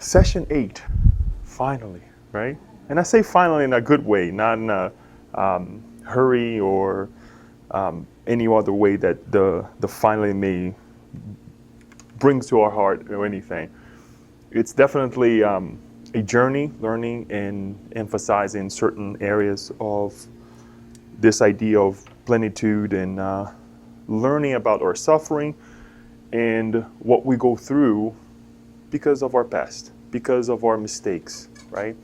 Session 8, finally, right? And I say finally in a good way, not in a hurry or any other way that the finally may brings to our heart or anything. It's definitely a journey, learning and emphasizing certain areas of this idea of plenitude and learning about our suffering and what we go through because of our past, because of our mistakes, right?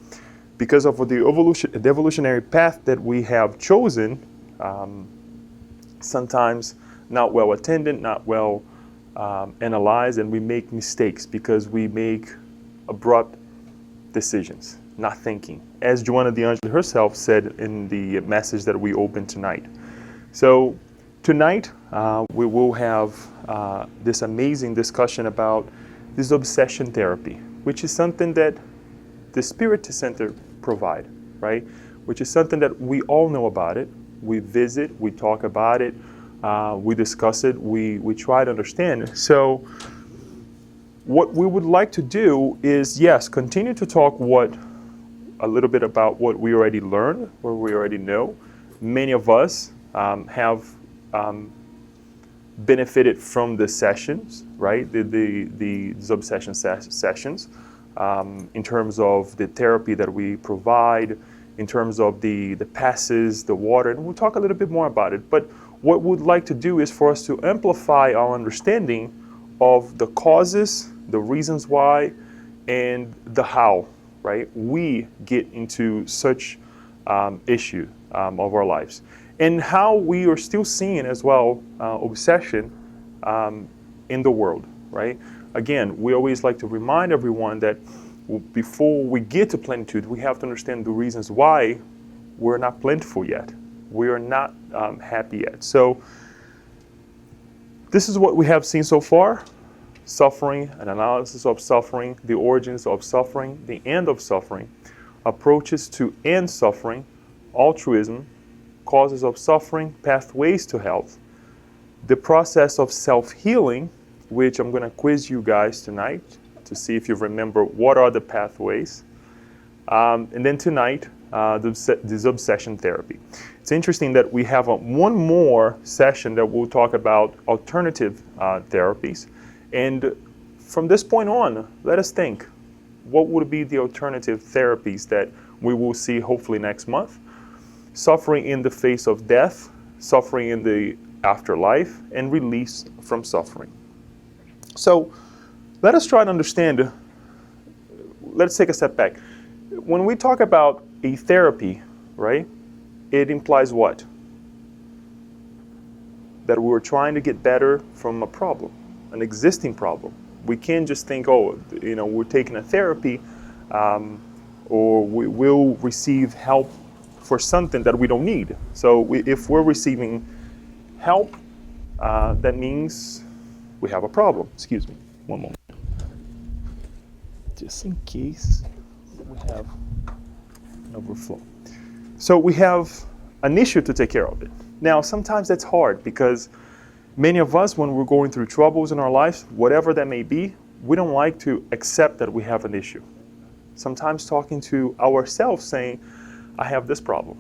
Because of the evolutionary path that we have chosen, sometimes not well attended, not well analyzed, and we make mistakes because we make abrupt decisions, not thinking. As Joanna de Angelis herself said in the message that we opened tonight. So tonight we will have this amazing discussion about disobsession therapy, which is something that the Spiritism Center provide, right? Which is something that we all know about it. We visit, we talk about it, we discuss it, we try to understand. So what we would like to do is, yes, continue to talk a little bit about what we already learned, what we already know. Many of us have benefited from the sessions, right? The disobsession sessions, in terms of the therapy that we provide, in terms of the passes, the water, and we'll talk a little bit more about it. But what we'd like to do is for us to amplify our understanding of the causes, the reasons why, and the how, right? We get into such issue of our lives. And how we are still seeing as well obsession in the world, right? Again, we always like to remind everyone that before we get to plenitude, we have to understand the reasons why we're not plentiful yet. We are not happy yet. So this is what we have seen so far: suffering, an analysis of suffering, the origins of suffering, the end of suffering, approaches to end suffering, altruism, causes of suffering, pathways to health, the process of self-healing, which I'm going to quiz you guys tonight to see if you remember what are the pathways, and then tonight, disobsession therapy. It's interesting that we have one more session that we'll talk about alternative therapies, and from this point on, let us think, what would be the alternative therapies that we will see hopefully next month? Suffering in the face of death, suffering in the afterlife, and release from suffering. So let us try to understand, let's take a step back. When we talk about a therapy, right, it implies what? That we're trying to get better from a problem, an existing problem. We can't just think, oh, we're taking a therapy or we will receive help for something that we don't need. So if we're receiving help, that means we have a problem. Excuse me, one moment. Just in case we have an overflow. So we have an issue to take care of it. Now, sometimes that's hard because many of us, when we're going through troubles in our lives, whatever that may be, we don't like to accept that we have an issue. Sometimes talking to ourselves saying, I have this problem.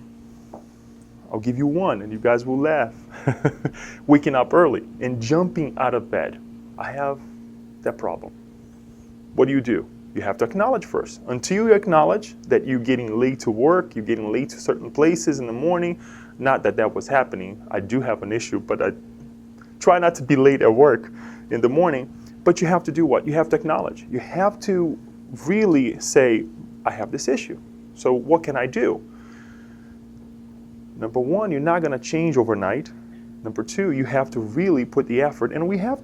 I'll give you one and you guys will laugh. Waking up early and jumping out of bed. I have that problem. What do? You have to acknowledge first. Until you acknowledge that you're getting late to work, you're getting late to certain places in the morning, not that that was happening. I do have an issue, but I try not to be late at work in the morning. But you have to do what? You have to acknowledge. You have to really say, I have this issue. So what can I do? Number one, you're not going to change overnight. Number two, you have to really put the effort, and we have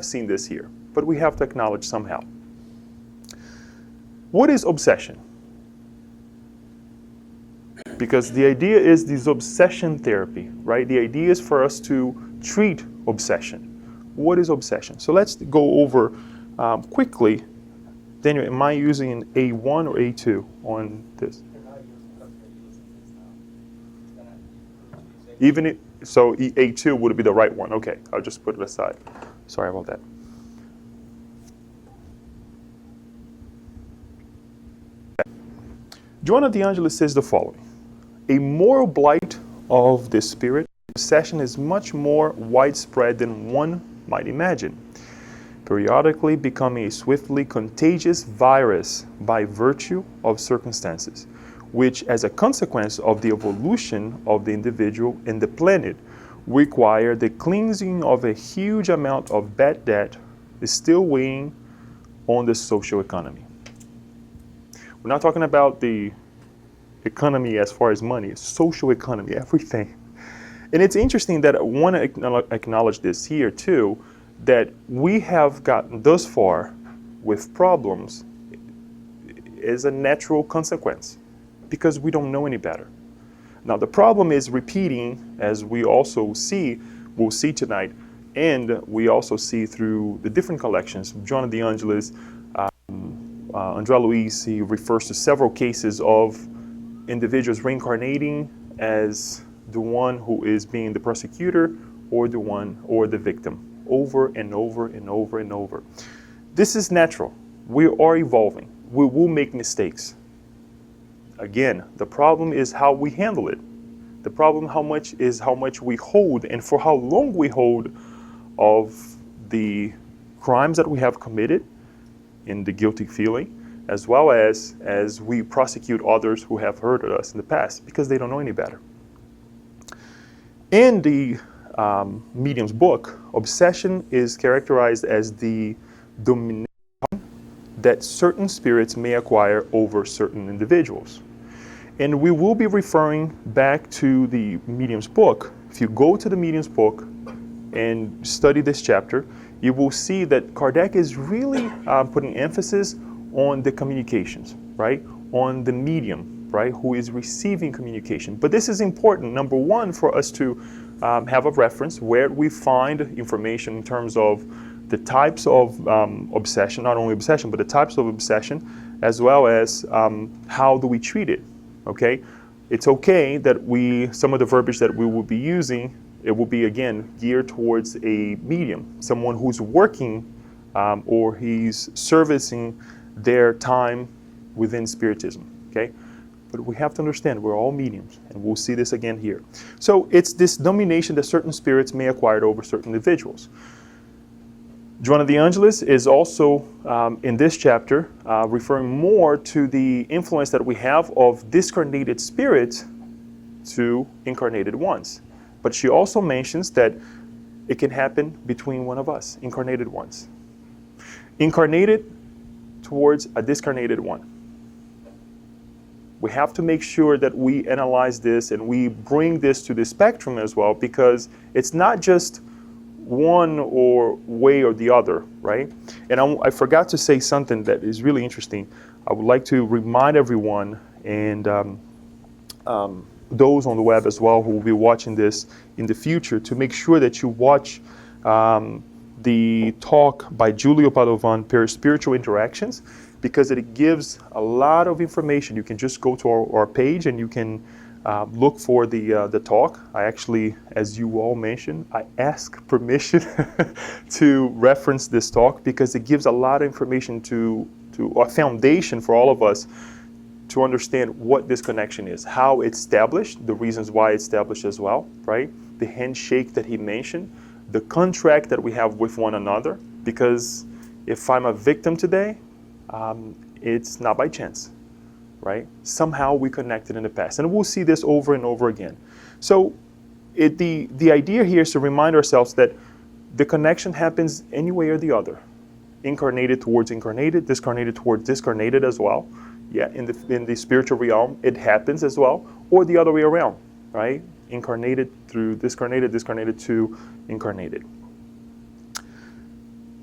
seen this here, but we have to acknowledge somehow. What is obsession? Because the idea is disobsession therapy, right? The idea is for us to treat obsession. What is obsession? So let's go over quickly. Daniel, am I using A1 or A2 on this? So A2 would be the right one. Okay, I'll just put it aside. Sorry about that. Joanna de Angelis says the following: a moral blight of the spirit obsession is much more widespread than one might imagine, periodically becoming a swiftly contagious virus by virtue of circumstances, which, as a consequence of the evolution of the individual and the planet, require the cleansing of a huge amount of bad debt, is still weighing on the social economy. We're not talking about the economy as far as money, it's social economy, everything. And it's interesting that I want to acknowledge this here too, that we have gotten thus far with problems as a natural consequence because we don't know any better. Now the problem is repeating, as we also we'll see tonight, and we also see through the different collections. Joanna de Angelis, André Luiz, he refers to several cases of individuals reincarnating as the one who is being the prosecutor or the victim, over and over and over and over. This is natural. We are evolving. We will make mistakes. Again, the problem is how we handle it. The problem is how much we hold and for how long we hold of the crimes that we have committed in the guilty feeling, as well as we prosecute others who have hurt us in the past because they don't know any better. In the medium's book, obsession is characterized as the domination that certain spirits may acquire over certain individuals. And we will be referring back to the medium's book. If you go to the medium's book and study this chapter, you will see that Kardec is really putting emphasis on the communications, right? On the medium, right? Who is receiving communication. But this is important, number one, for us to have a reference where we find information in terms of the types of obsession, not only obsession, but the types of obsession, as well as how do we treat it, okay? It's okay that some of the verbiage that we will be using, it will be, again, geared towards a medium, someone who's working or he's servicing their time within Spiritism, okay? But we have to understand we're all mediums, and we'll see this again here. So it's this domination that certain spirits may acquire over certain individuals. Joanna de Angelis is also, in this chapter, referring more to the influence that we have of discarnated spirits to incarnated ones. But she also mentions that it can happen between one of us, incarnated ones. Incarnated towards a discarnated one. We have to make sure that we analyze this and we bring this to the spectrum as well, because it's not just one or way or the other, right? And I forgot to say something that is really interesting. I would like to remind everyone and those on the web as well who will be watching this in the future to make sure that you watch the talk by Giulio Padovan, Spiritual Interactions, because it gives a lot of information. You can just go to our page and you can look for the talk. I actually, as you all mentioned, I ask permission to reference this talk because it gives a lot of information to a foundation for all of us to understand what this connection is, how it's established, the reasons why it's established as well, right? The handshake that he mentioned, the contract that we have with one another, because if I'm a victim today, it's not by chance, right? Somehow we connected in the past. And we'll see this over and over again. So the idea here is to remind ourselves that the connection happens any way or the other. Incarnated towards incarnated, discarnated towards discarnated as well. Yeah, in the spiritual realm, it happens as well, or the other way around, right? Incarnated through discarnated, discarnated to incarnated.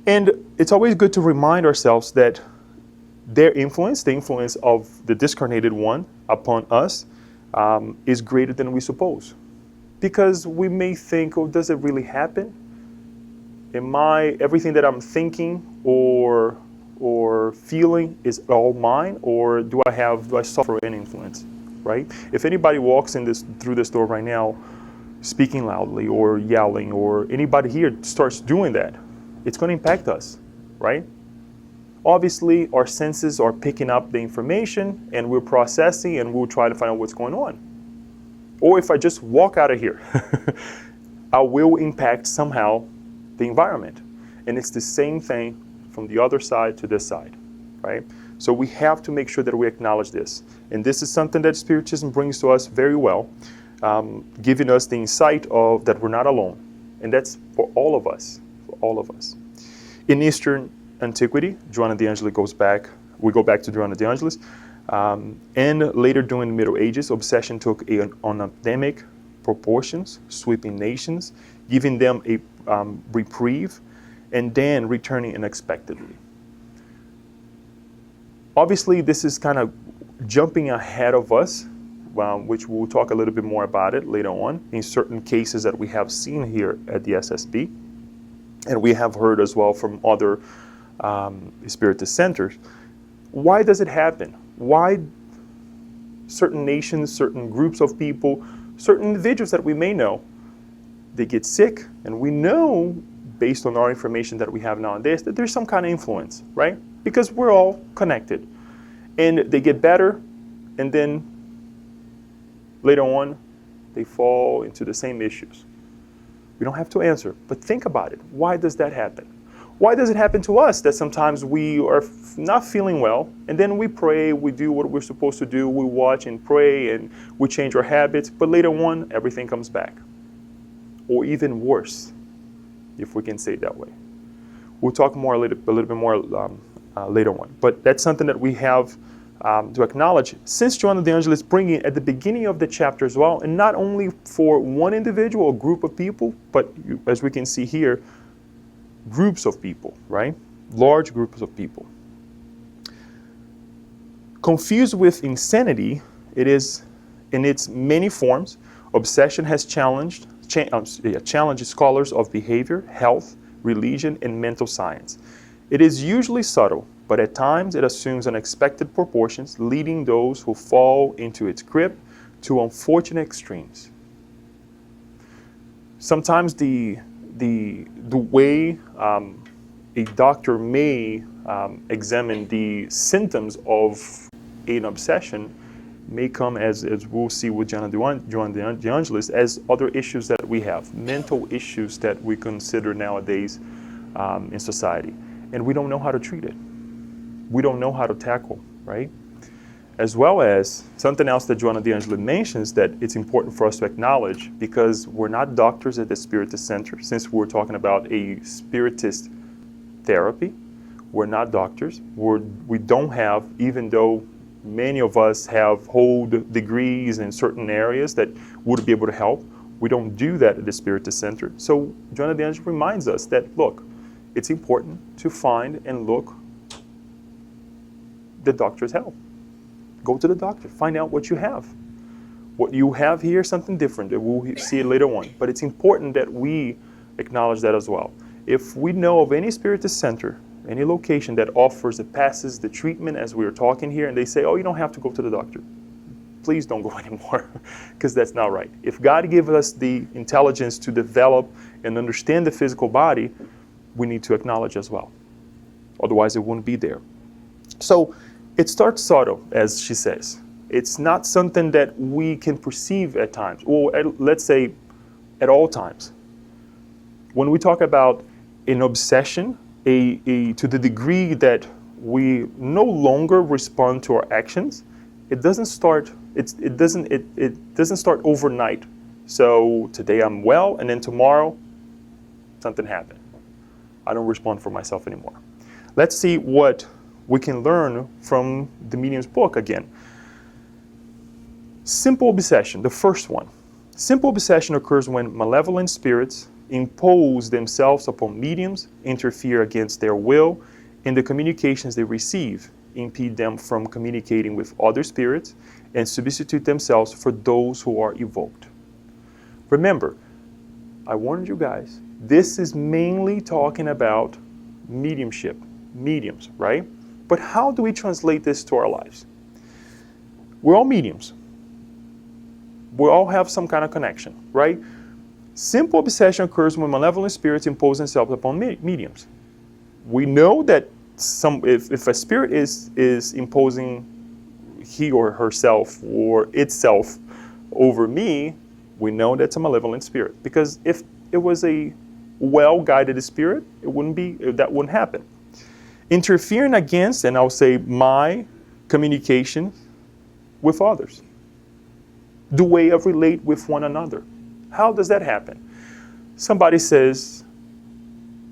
And it's always good to remind ourselves that their influence, the influence of the discarnated one upon us, is greater than we suppose. Because we may think, oh, does it really happen? Everything that I'm thinking or feeling is all mine, or do I suffer an influence, right? If anybody walks through this door right now, speaking loudly or yelling, or anybody here starts doing that, it's going to impact us, right? obviously our senses are picking up the information and we're processing and we'll try to find out what's going on. Or if I just walk out of here, I will impact somehow the environment. And it's the same thing from the other side to this side, right? So we have to make sure that we acknowledge this. And this is something that Spiritism brings to us very well, giving us the insight of that we're not alone. And that's for all of us, In Eastern antiquity, Joanna de Angelis we go back to Joanna de Angelis, and later during the Middle Ages, obsession took on epidemic proportions, sweeping nations, giving them a reprieve, and then returning unexpectedly. Obviously, this is kind of jumping ahead of us, which we'll talk a little bit more about it later on, in certain cases that we have seen here at the SSB, and we have heard as well from other Spiritist centers. Why does it happen? Why certain nations, certain groups of people, certain individuals that we may know, they get sick, and we know, based on our information that we have nowadays, that there's some kind of influence, right? Because we're all connected. And they get better, and then later on, they fall into the same issues. We don't have to answer, but think about it. Why does that happen? Why does it happen to us that sometimes we are not feeling well, and then we pray, we do what we're supposed to do, we watch and pray, and we change our habits, but later on, everything comes back. Or even worse, if we can say it that way. We'll talk more a little bit more later on. But that's something that we have to acknowledge, since Joanna de Angelis bringing it at the beginning of the chapter as well, and not only for one individual or group of people, but as we can see here, groups of people, right? Large groups of people. Confused with insanity, it is in its many forms. Obsession has challenged scholars of behavior, health, religion, and mental science. It is usually subtle, but at times it assumes unexpected proportions, leading those who fall into its grip to unfortunate extremes. Sometimes the way a doctor may examine the symptoms of an obsession may come, as we'll see with Joanna de Angelis, as other issues that we have, mental issues that we consider nowadays in society. And we don't know how to treat it. We don't know how to tackle, right? As well as something else that Joanna de Angelis mentions that it's important for us to acknowledge, because we're not doctors at the Spiritist Center. Since we're talking about a Spiritist therapy, we're not doctors. We don't have, even though many of us hold degrees in certain areas that would be able to help, we don't do that at the Spiritist Center. So Joanna de Angelis reminds us that, look, it's important to find and look the doctor's help. Go to the doctor, find out what you have. What you have here is something different, and we'll see it later on. But it's important that we acknowledge that as well. If we know of any Spiritist center, any location that passes the treatment as we are talking here, and they say, oh, you don't have to go to the doctor, please don't go anymore, because that's not right. If God gave us the intelligence to develop and understand the physical body, we need to acknowledge as well. Otherwise, it wouldn't be there. So it starts subtle, as she says. It's not something that we can perceive at times, or let's say at all times. When we talk about an obsession, to the degree that we no longer respond to our actions, it doesn't start overnight. So today I'm well, and then tomorrow something happened. I don't respond for myself anymore. Let's see what we can learn from the medium's book again. Simple obsession, the first one. Simple obsession occurs when malevolent spirits impose themselves upon mediums, interfere against their will in the communications they receive, impede them from communicating with other spirits, and substitute themselves for those who are evoked. Remember, I warned you guys, this is mainly talking about mediumship, mediums, right? But how do we translate this to our lives? We're all mediums. We all have some kind of connection, right? Simple obsession occurs when malevolent spirits impose themselves upon mediums. We know that if a spirit is imposing he or herself or itself over me, we know that's a malevolent spirit. Because if it was a well-guided spirit, that wouldn't happen. Interfering against, and I'll say, my communication with others. The way of relate with one another. How does that happen? Somebody says,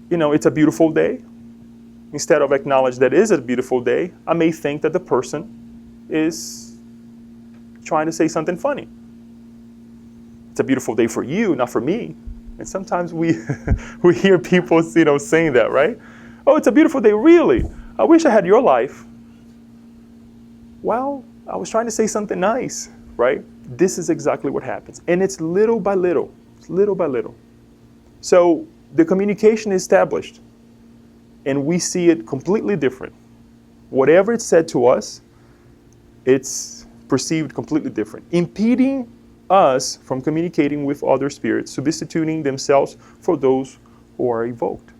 it's a beautiful day. Instead of acknowledge that it is a beautiful day, I may think that the person is trying to say something funny. It's a beautiful day for you, not for me. And sometimes we hear people, saying that, right? Oh, it's a beautiful day, really? I wish I had your life. Well, I was trying to say something nice, right? This is exactly what happens. And it's little by little. It's little by little. So the communication is established. And we see it completely different. Whatever it's said to us, it's perceived completely different. Impeding us from communicating with other spirits, substituting themselves for those who are evoked.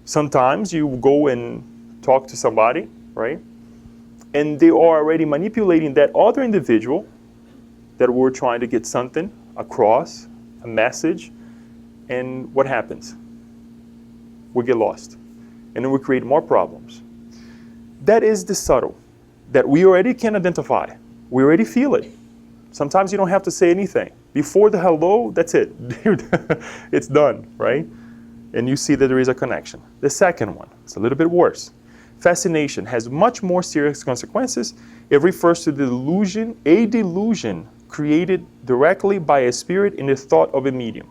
Sometimes you go and talk to somebody, right? And they are already manipulating that other individual that we're trying to get something across, a message, and what happens? We get lost. And then we create more problems. That is the subtle, that we already can identify. We already feel it. Sometimes you don't have to say anything. Before the hello, that's it. It's done, right? And you see that there is a connection. The second one, it's a little bit worse. Fascination has much more serious consequences. It refers to a delusion created directly by a spirit in the thought of a medium,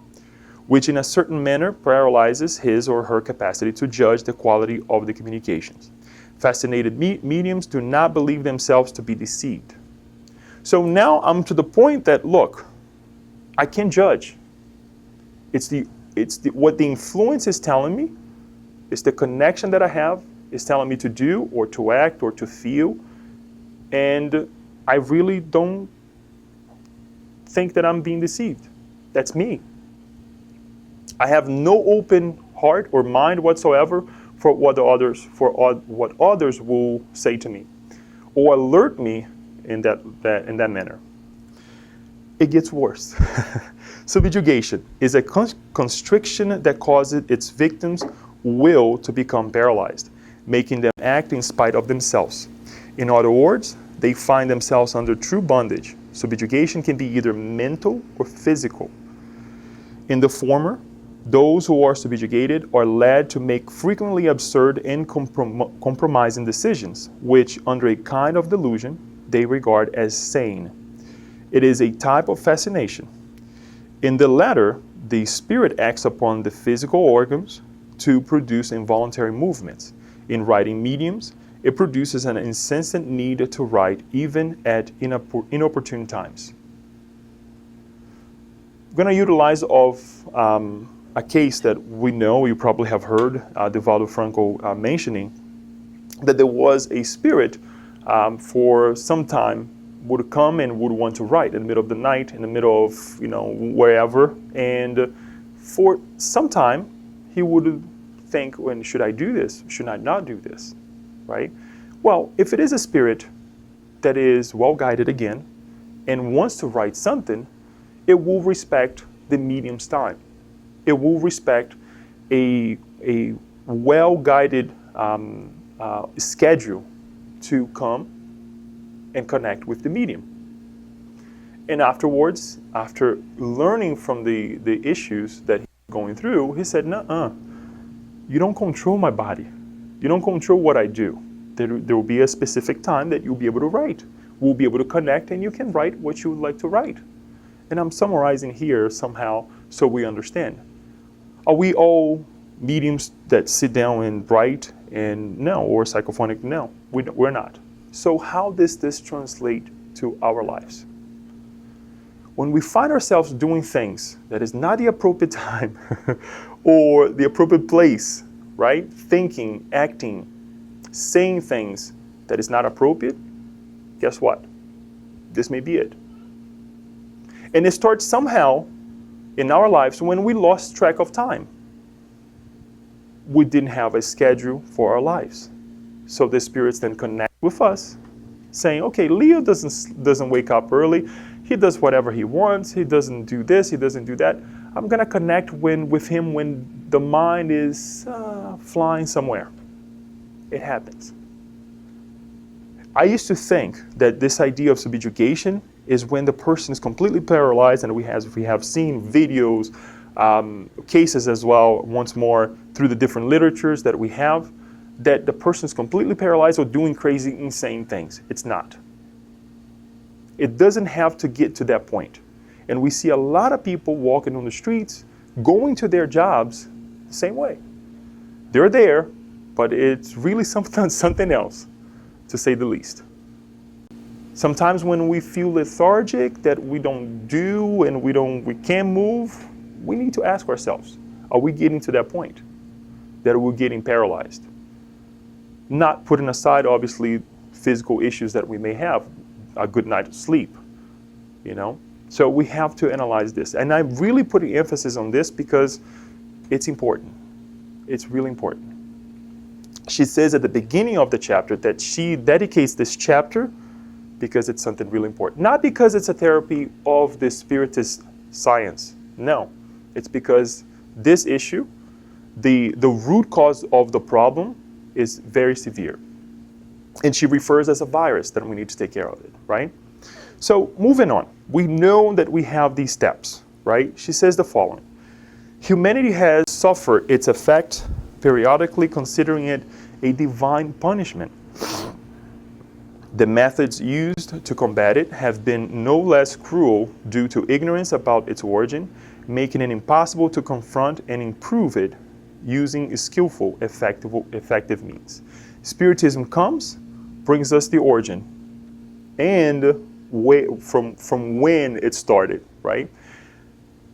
which in a certain manner paralyzes his or her capacity to judge the quality of the communications. Fascinated mediums do not believe themselves to be deceived. So now I'm to the point that, look, I can judge. What the influence is telling me, it's the connection that I have, is telling me to do or to act or to feel, and I really don't think that I'm being deceived. That's me. I have no open heart or mind whatsoever for what others will say to me or alert me in that manner. It gets worse. Subjugation is a constriction that causes its victims' will to become paralyzed, making them act in spite of themselves. In other words, they find themselves under true bondage. Subjugation can be either mental or physical. In the former, those who are subjugated are led to make frequently absurd and compromising decisions, which, under a kind of delusion, they regard as sane. It is a type of fascination. In the latter, the spirit acts upon the physical organs to produce involuntary movements. In writing mediums, it produces an incessant need to write even at inopportune times. I'm going to utilize a case that we know, you probably have heard Divaldo Franco mentioning, that there was a spirit for some time would come and would want to write in the middle of the night, in the middle of, wherever. And for some time, he would think, when should I do this? Should I not do this? Right? Well, if it is a spirit that is well-guided again and wants to write something, it will respect the medium's time. It will respect a well-guided schedule to come and connect with the medium. And afterwards, after learning from the issues that he's going through, he said, "Nuh-uh, you don't control my body. You don't control what I do. There will be a specific time that you'll be able to write. We'll be able to connect and you can write what you would like to write." And I'm summarizing here somehow so we understand. Are we all mediums that sit down and write? And no, or psychophonic? No, we're not. So how does this translate to our lives? When we find ourselves doing things that is not the appropriate time or the appropriate place, right? Thinking, acting, saying things that is not appropriate, guess what? This may be it. And it starts somehow in our lives when we lost track of time. we didn't have a schedule for our lives. So the spirits then connect with us, saying, okay, Leo doesn't wake up early. He does whatever he wants. He doesn't do this. He doesn't do that. I'm going to connect with him when the mind is flying somewhere. It happens. I used to think that this idea of subjugation is when the person is completely paralyzed, and we have seen videos, cases as well, once more, through the different literatures that we have, that the person is completely paralyzed or doing crazy, insane things. It's not. It doesn't have to get to that point. And we see a lot of people walking on the streets, going to their jobs the same way. They're there, but it's really something else, to say the least. Sometimes when we feel lethargic, that we don't do and we can't move, we need to ask ourselves, are we getting to that point that we're getting paralyzed? Not putting aside, obviously, physical issues that we may have, a good night of sleep, So we have to analyze this. And I'm really putting emphasis on this because it's important. It's really important. She says at the beginning of the chapter that she dedicates this chapter because it's something really important. Not because it's a therapy of the Spiritist science. No. It's because this issue, the root cause of the problem, is very severe. And she refers as a virus that we need to take care of it, right? So moving on, we know that we have these steps, right? She says the following: humanity has suffered its effect periodically, considering it a divine punishment. The methods used to combat it have been no less cruel due to ignorance about its origin, making it impossible to confront and improve it using skillful, effective means. Spiritism comes, brings us the origin, and from when it started, right?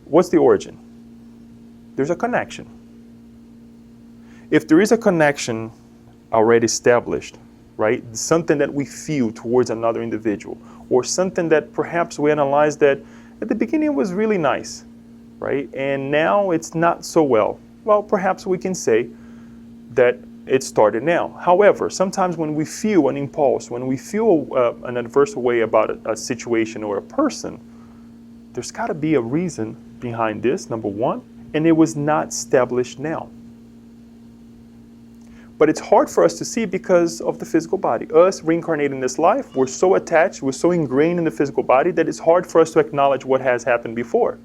What's the origin? There's a connection. If there is a connection already established, right? Something that we feel towards another individual, or something that perhaps we analyze that at the beginning was really nice, right? And now it's not so well. Well, perhaps we can say that it started now. However, sometimes when we feel an impulse, when we feel an adverse way about a situation or a person, there's got to be a reason behind this, number one, and it was not established now. But it's hard for us to see because of the physical body. Us reincarnating this life, we're so attached, we're so ingrained in the physical body that it's hard for us to acknowledge what has happened before.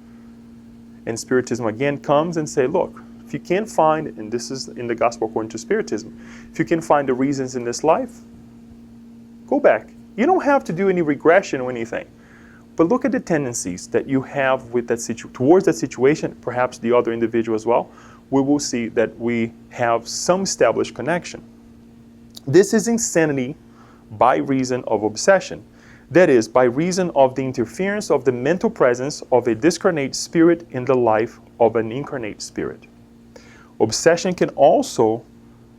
And Spiritism again comes and say, look, if you can't find, and this is in the Gospel according to Spiritism, if you can find the reasons in this life, go back. You don't have to do any regression or anything. But look at the tendencies that you have with towards that situation, perhaps the other individual as well. We will see that we have some established connection. This is insanity by reason of obsession. That is, by reason of the interference of the mental presence of a discarnate spirit in the life of an incarnate spirit. Obsession can also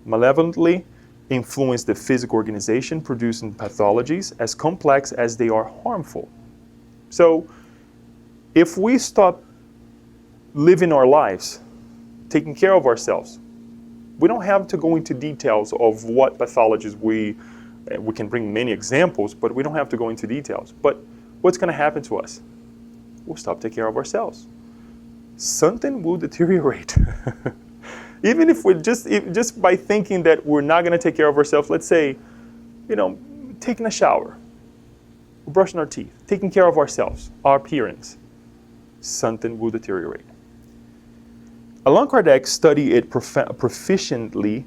malevolently influence the physical organization, producing pathologies as complex as they are harmful. So, if we stop living our lives, taking care of ourselves, we don't have to go into details of what pathologies we can bring many examples, but we don't have to go into details. But what's going to happen to us? We'll stop taking care of ourselves. Something will deteriorate. Even if we're just by thinking that we're not going to take care of ourselves, let's say, taking a shower, brushing our teeth, taking care of ourselves, our appearance, something will deteriorate. Allan Kardec studied it proficiently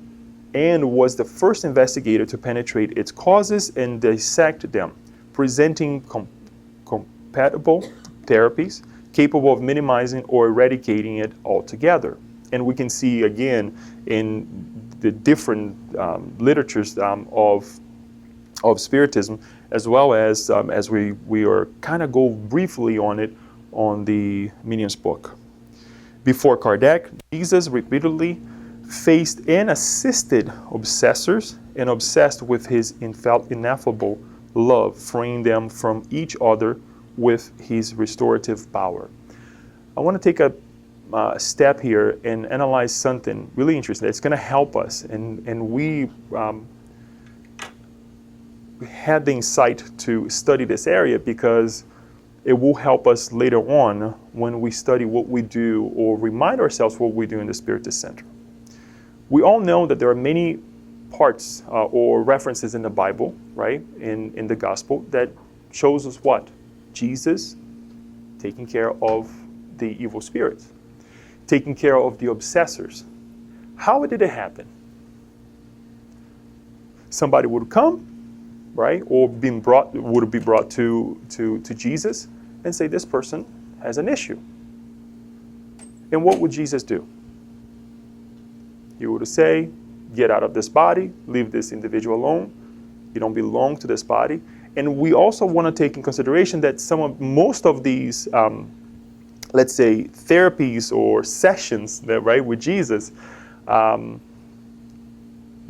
and was the first investigator to penetrate its causes and dissect them, presenting compatible therapies capable of minimizing or eradicating it altogether. And we can see again in the different literatures of Spiritism, as well as we are kind of go briefly on it on the Medium's book. Before Kardec, Jesus repeatedly faced and assisted obsessors and obsessed with his ineffable love, freeing them from each other with his restorative power. I want to take a step here and analyze something really interesting that's going to help us. And we had the insight to study this area because it will help us later on when we study what we do or remind ourselves what we do in the Spiritist Center. We all know that there are many parts or references in the Bible, right, in the Gospel that shows us what? Jesus taking care of the evil spirits, taking care of the obsessors. How did it happen? Somebody would come, right, or would be brought to Jesus and say, this person has an issue. And what would Jesus do? He would say, get out of this body, leave this individual alone. You don't belong to this body. And we also want to take in consideration that most of these, let's say, therapies or sessions, right, with Jesus, the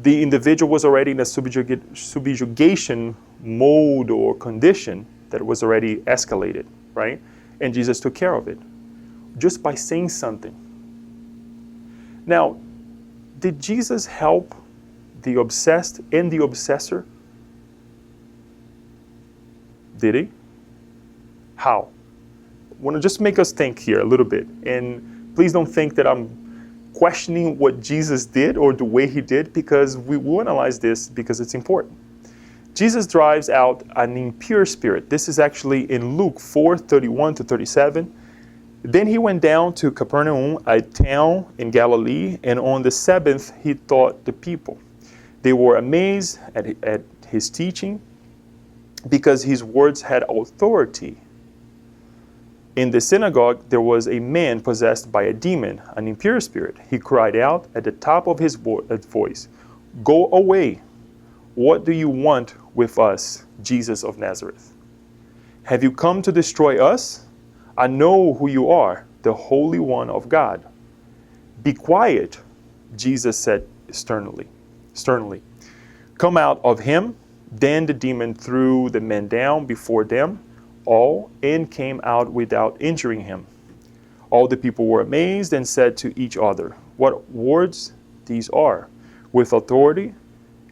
individual was already in a subjugation mode or condition that was already escalated, right? And Jesus took care of it just by saying something. Now, did Jesus help the obsessed and the obsessor? Did he? How? I want to just make us think here a little bit. And please don't think that I'm questioning what Jesus did or the way he did, because we will analyze this because it's important. Jesus drives out an impure spirit. This is actually in Luke 4:31-37. Then he went down to Capernaum, a town in Galilee, and on the Sabbath he taught the people. They were amazed at his teaching because his words had authority. In the synagogue there was a man possessed by a demon, an impure spirit. He cried out at the top of his voice, "Go away! What do you want with us, Jesus of Nazareth? Have you come to destroy us? I know who you are, the Holy One of God." "Be quiet," Jesus said sternly. "Come out of him." Then the demon threw the man down before them all and came out without injuring him. All the people were amazed and said to each other, "What words these are! With authority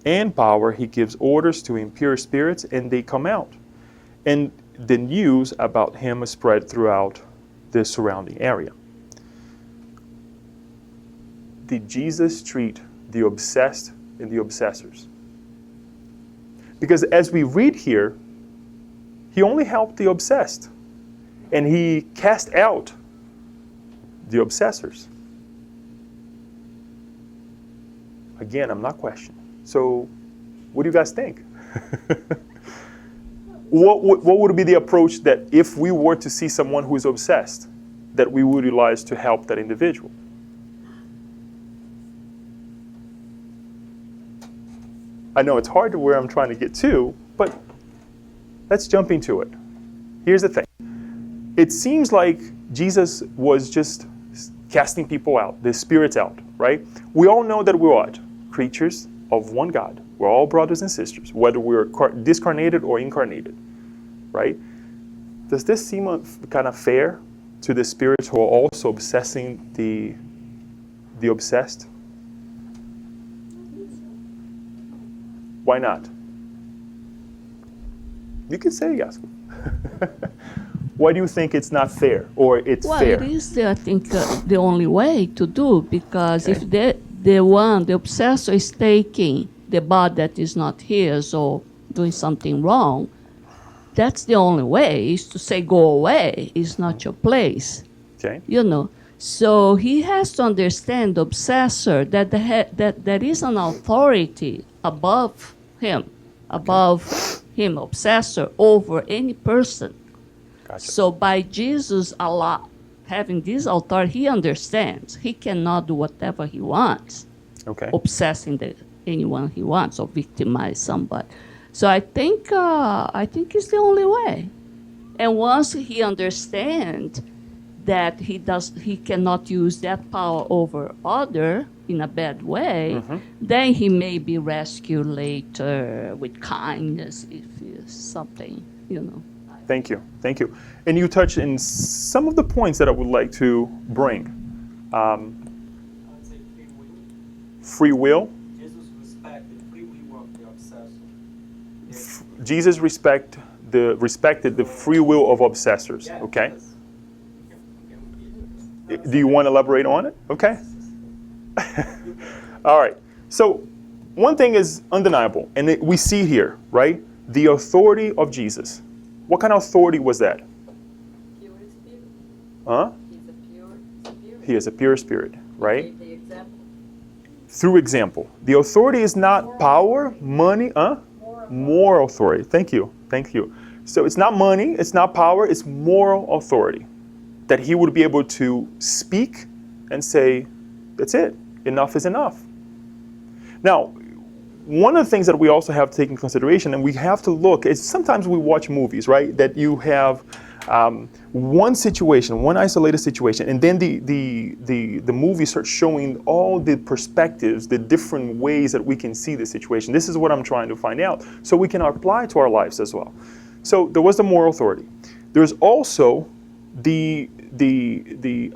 and power he gives orders to impure spirits, and they come out." And the news about him spread throughout the surrounding area. Did Jesus treat the obsessed and the obsessors? Because as we read here, he only helped the obsessed, and he cast out the obsessors. Again, I'm not questioning. So, what do you guys think? What would be the approach that if we were to see someone who is obsessed, that we would utilize to help that individual? I know it's hard to where I'm trying to get to, but let's jump into it. Here's the thing. It seems like Jesus was just casting people out, the spirits out, right? We all know that we're what? Creatures of one God. We're all brothers and sisters, whether we're discarnated or incarnated, right? Does this seem kind of fair to the spirits who are also obsessing the obsessed? Why not? You can say yes. Why do you think it's not fair, or it's fair? Well, it is, I think, the only way to do, because if the obsessor is taking the body that is not his or doing something wrong, that's the only way, is to say, go away, it's not your place. Okay. So he has to understand, the obsessor, that there is an authority above him, obsessor, over any person. Gotcha. So by Jesus having this authority, he understands he cannot do whatever he wants, obsessing anyone he wants or victimize somebody. So I think it's the only way. And once he understands that he cannot use that power over other in a bad way, then he may be rescued later with kindness, if it's something, Thank you. And you touched in some of the points that I would like to bring. I would say free will. Free will. Jesus respected free will of the obsessor. Jesus respected the free will of obsessors. Yeah, Okay. yes. Do you want to elaborate on it? Okay. All right. So one thing is undeniable, and we see here, right? The authority of Jesus. What kind of authority was that? Pure spirit. Huh? He's a pure spirit. He is a pure spirit, right? He gave the example. Through example. The authority is not power, money, moral authority. Thank you. Thank you. So it's not money, it's not power, it's moral authority. That he would be able to speak and say, that's it. Enough is enough. Now, one of the things that we also have to take into consideration, and we have to look, is sometimes we watch movies, right? That you have one situation, one isolated situation, and then the movie starts showing all the perspectives, the different ways that we can see the situation. This is what I'm trying to find out, so we can apply to our lives as well. So there was the moral authority. There's also the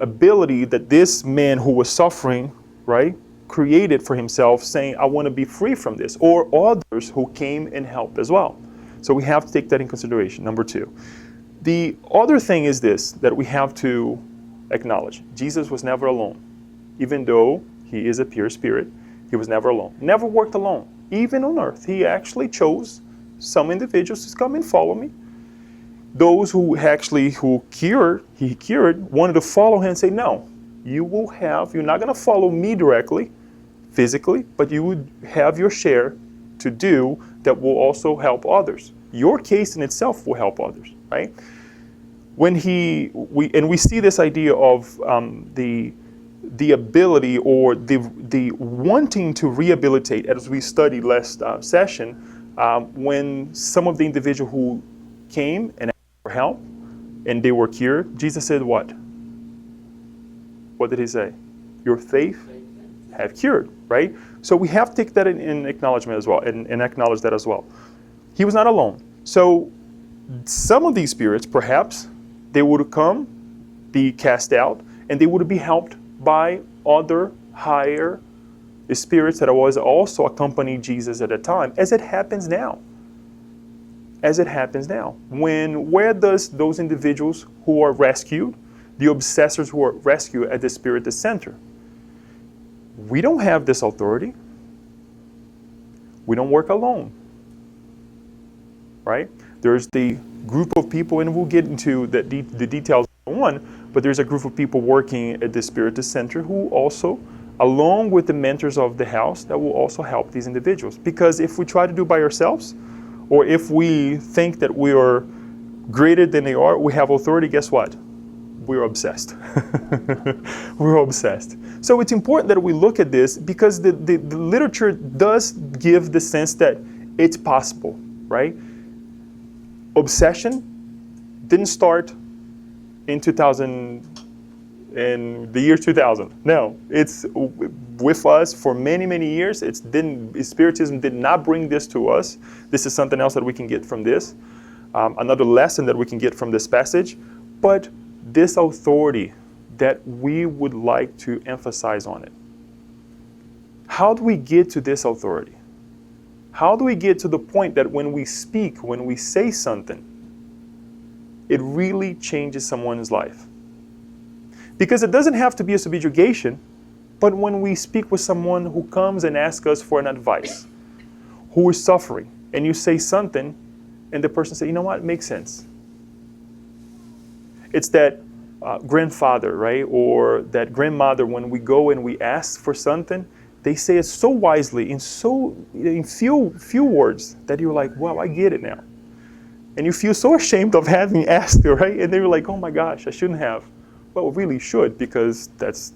ability that this man who was suffering, right, created for himself, saying, I want to be free from this, or others who came and helped as well. So we have to take that in consideration, number two. The other thing is this, that we have to acknowledge. Jesus was never alone. Even though he is a pure spirit, he was never alone. Never worked alone. Even on earth, he actually chose some individuals to come and follow me. Those who he cured, wanted to follow him and say, no, you're not going to follow me directly, physically, but you would have your share to do that will also help others. Your case in itself will help others, right? When we see this idea of the ability or the wanting to rehabilitate, as we studied last session, when some of the individuals who came and asked for help and they were cured, Jesus said what? What did he say? Your faith have cured, right? So we have to take that in acknowledgement as well, and acknowledge that as well. He was not alone. So some of these spirits, perhaps, they would come, be cast out, and they would be helped by other higher spirits that was also accompanying Jesus at that time, as it happens now. As it happens now. Where does those individuals who are rescued, the obsessors who are rescued at the Spirit Center? We don't have this authority. We don't work alone, right? There's the group of people, and we'll get into the details in one, but there's a group of people working at the Spirit Center who also, along with the mentors of the house, that will also help these individuals. Because if we try to do by ourselves, or if we think that we are greater than they are, we have authority, guess what? We're obsessed. We're obsessed. So it's important that we look at this, because the literature does give the sense that it's possible, right? Obsession didn't start in the year 2000. No, it's with us for many, many years. Spiritism did not bring this to us. This is something else that we can get from this. Another lesson that we can get from this passage. But this authority that we would like to emphasize on it. How do we get to this authority? How do we get to the point that when we speak, when we say something, it really changes someone's life? Because it doesn't have to be a subjugation, but when we speak with someone who comes and asks us for an advice, who is suffering, and you say something, and the person says, you know what, it makes sense. It's that grandfather, right, or that grandmother, when we go and we ask for something, they say it so wisely, in few words, that you're like, wow, I get it now. And you feel so ashamed of having asked her, right? And they're like, oh my gosh, I shouldn't have. Well, we really should, because that's,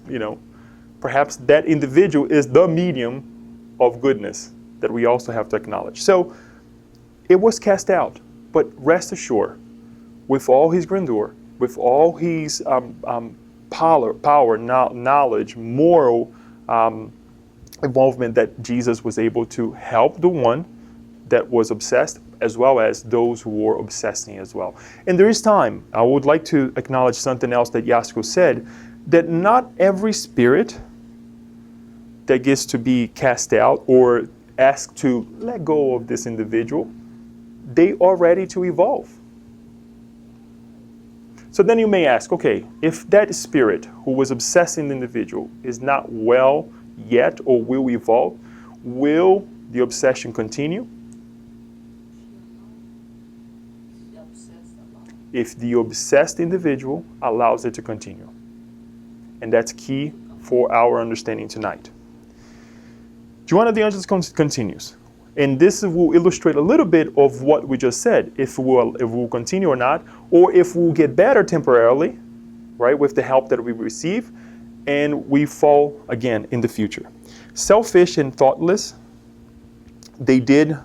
perhaps that individual is the medium of goodness that we also have to acknowledge. So it was cast out, but rest assured, with all his grandeur, with all his power, knowledge, moral involvement, that Jesus was able to help the one that was obsessed, as well as those who were obsessing as well. And there is time. I would like to acknowledge something else that Yasko said. that not every spirit that gets to be cast out or asked to let go of this individual, they are ready to evolve. So then you may ask, okay, if that spirit who was obsessing the individual is not well yet or will evolve, will the obsession continue? If the obsessed individual allows it to continue. And that's key for our understanding tonight. Joanna de Angelis continues. And this will illustrate a little bit of what we just said, if we'll continue or not, or if we'll get better temporarily, right, with the help that we receive, and we fall again in the future. Selfish and thoughtless, they did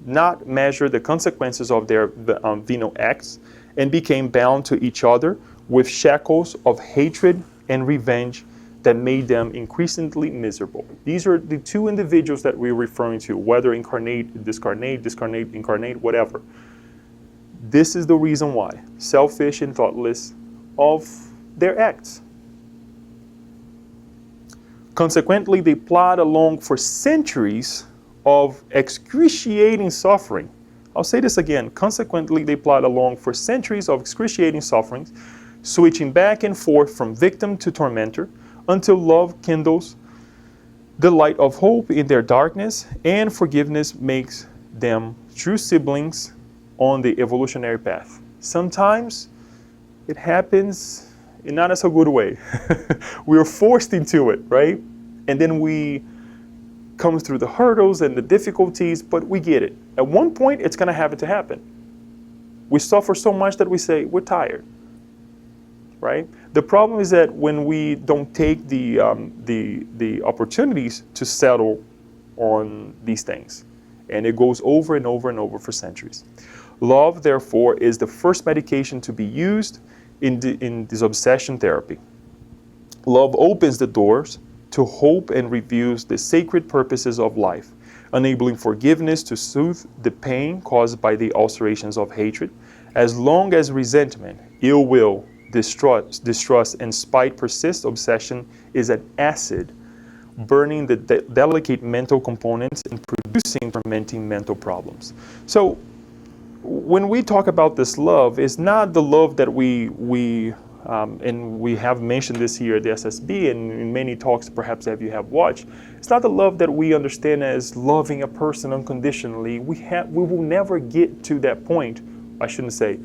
not measure the consequences of their venal acts and became bound to each other with shackles of hatred and revenge that made them increasingly miserable. These are the two individuals that we're referring to, whether incarnate, discarnate, incarnate, whatever. This is the reason why. Selfish and thoughtless of their acts. Consequently, they plod along for centuries of excruciating suffering. I'll say this again. Consequently, they plod along for centuries of excruciating sufferings, switching back and forth from victim to tormentor, until love kindles the light of hope in their darkness, and forgiveness makes them true siblings on the evolutionary path. Sometimes it happens in not a so good way. We are forced into it, right? And then we come through the hurdles and the difficulties, but we get it. At one point, it's going to have it to happen. We suffer so much that we say, we're tired, right? The problem is that when we don't take the opportunities to settle on these things, and it goes over and over and over for centuries. Love, therefore, is the first medication to be used in disobsession therapy. Love opens the doors to hope and reveals the sacred purposes of life, enabling forgiveness to soothe the pain caused by the ulcerations of hatred. As long as resentment, ill will, distrust, and spite persist, obsession is an acid, burning the delicate mental components and producing tormenting mental problems. So when we talk about this love, it's not the love that and we have mentioned this here at the SSB and in many talks perhaps that you have watched. It's not the love that we understand as loving a person unconditionally. We will never get to that point. I shouldn't say.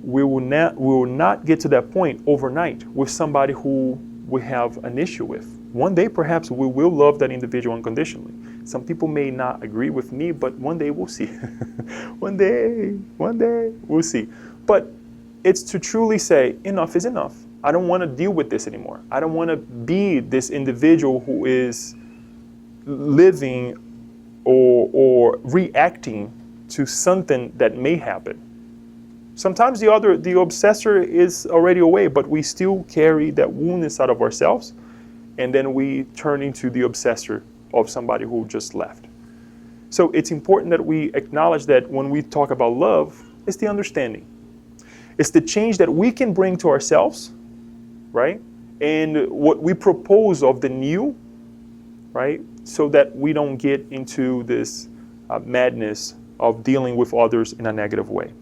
We will not get to that point overnight with somebody who we have an issue with. One day perhaps we will love that individual unconditionally. Some people may not agree with me, but one day we'll see. One day we'll see. But it's to truly say, enough is enough. I don't want to deal with this anymore. I don't want to be this individual who is living or reacting to something that may happen. Sometimes the obsessor is already away, but we still carry that wound inside of ourselves, and then we turn into the obsessor of somebody who just left. So it's important that we acknowledge that when we talk about love, it's the understanding. It's the change that we can bring to ourselves, right? And what we propose of the new, right? So that we don't get into this madness of dealing with others in a negative way.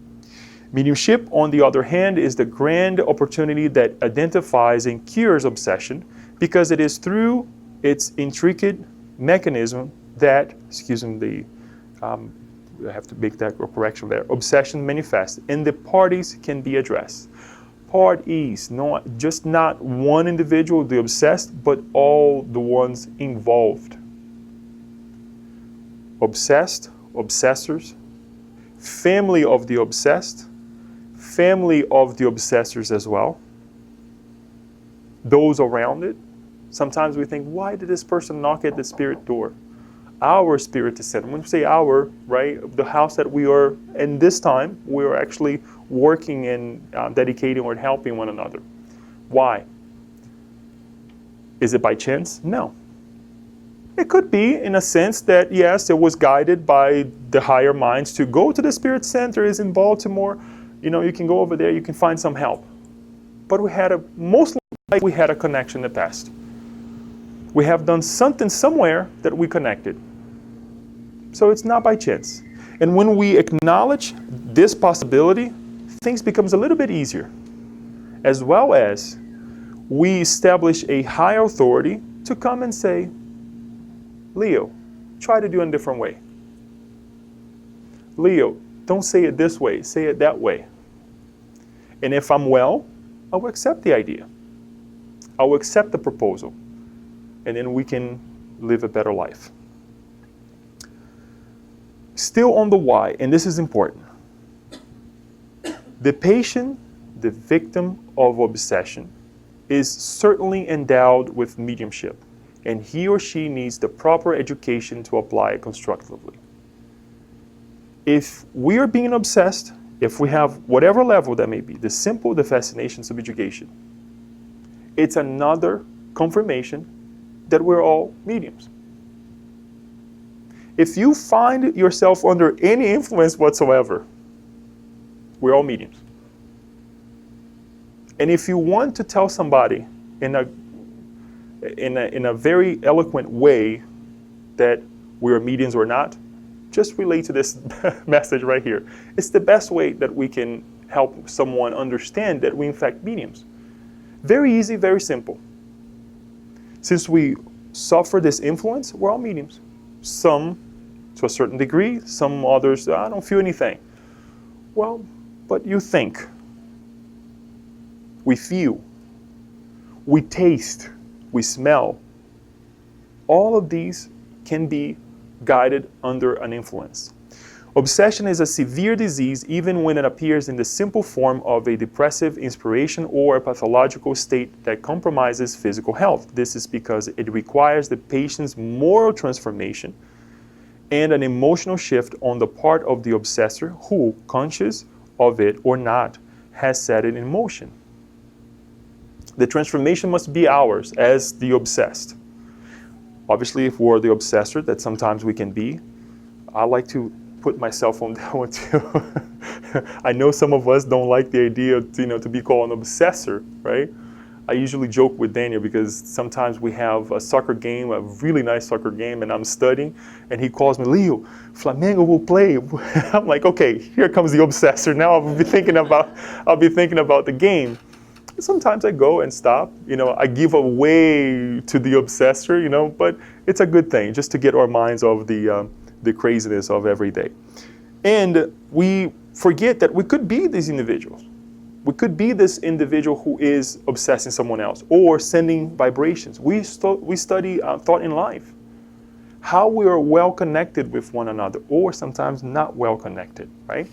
Mediumship, on the other hand, is the grand opportunity that identifies and cures obsession, because it is through its intricate mechanism that, I have to make that correction there, obsession manifests, and the parties can be addressed. Parties, not one individual, the obsessed, but all the ones involved. Obsessed, obsessors, family of the obsessed, family of the obsessors as well, those around it. Sometimes we think, why did this person knock at the spirit door? Our spirit is sent. When we say our, right, the house that we are, and this time, we are actually working and dedicating or helping one another. Why? Is it by chance? No. It could be in a sense that, yes, it was guided by the higher minds to go to the Spirit Center, is in Baltimore. You can go over there, you can find some help. But we had a mostly we had a connection in the past. We have done something somewhere that we connected. So it's not by chance. And when we acknowledge this possibility, things becomes a little bit easier. As well as we establish a higher authority to come and say, Leo, try to do it a different way. Leo, don't say it this way, say it that way. And if I'm well, I will accept the idea. I will accept the proposal. And then we can live a better life. Still on the why, and this is important. The patient, the victim of obsession, is certainly endowed with mediumship, and he or she needs the proper education to apply it constructively. If we are being obsessed, if we have whatever level that may be, the simple, the fascination, subjugation, it's another confirmation that we're all mediums. If you find yourself under any influence whatsoever, we're all mediums. And if you want to tell somebody in a very eloquent way that we're mediums or not, just relate to this message right here. It's the best way that we can help someone understand that we in fact mediums. Very easy, very simple. Since we suffer this influence, we're all mediums. Some to a certain degree, some others, I don't feel anything. Well, but you think. We feel. We taste. We smell. All of these can be guided under an influence. Obsession is a severe disease even when it appears in the simple form of a depressive inspiration or a pathological state that compromises physical health. This is because it requires the patient's moral transformation and an emotional shift on the part of the obsessor who, conscious of it or not, has set it in motion. The transformation must be ours as the obsessed. Obviously, if we're the obsessor, that sometimes we can be, I like to put myself on that one too. I know some of us don't like the idea of, to be called an obsessor, right? I usually joke with Daniel because sometimes we have a soccer game, a really nice soccer game, and I'm studying, and he calls me, Leo, Flamengo will play. I'm like, okay, here comes the obsessor. Now I'll be thinking about the game. Sometimes I go and stop, I give away to the obsessor, but it's a good thing just to get our minds off the craziness of every day. And we forget that we could be these individuals. We could be this individual who is obsessing someone else or sending vibrations. We study thought in life, how we are well connected with one another or sometimes not well connected, right?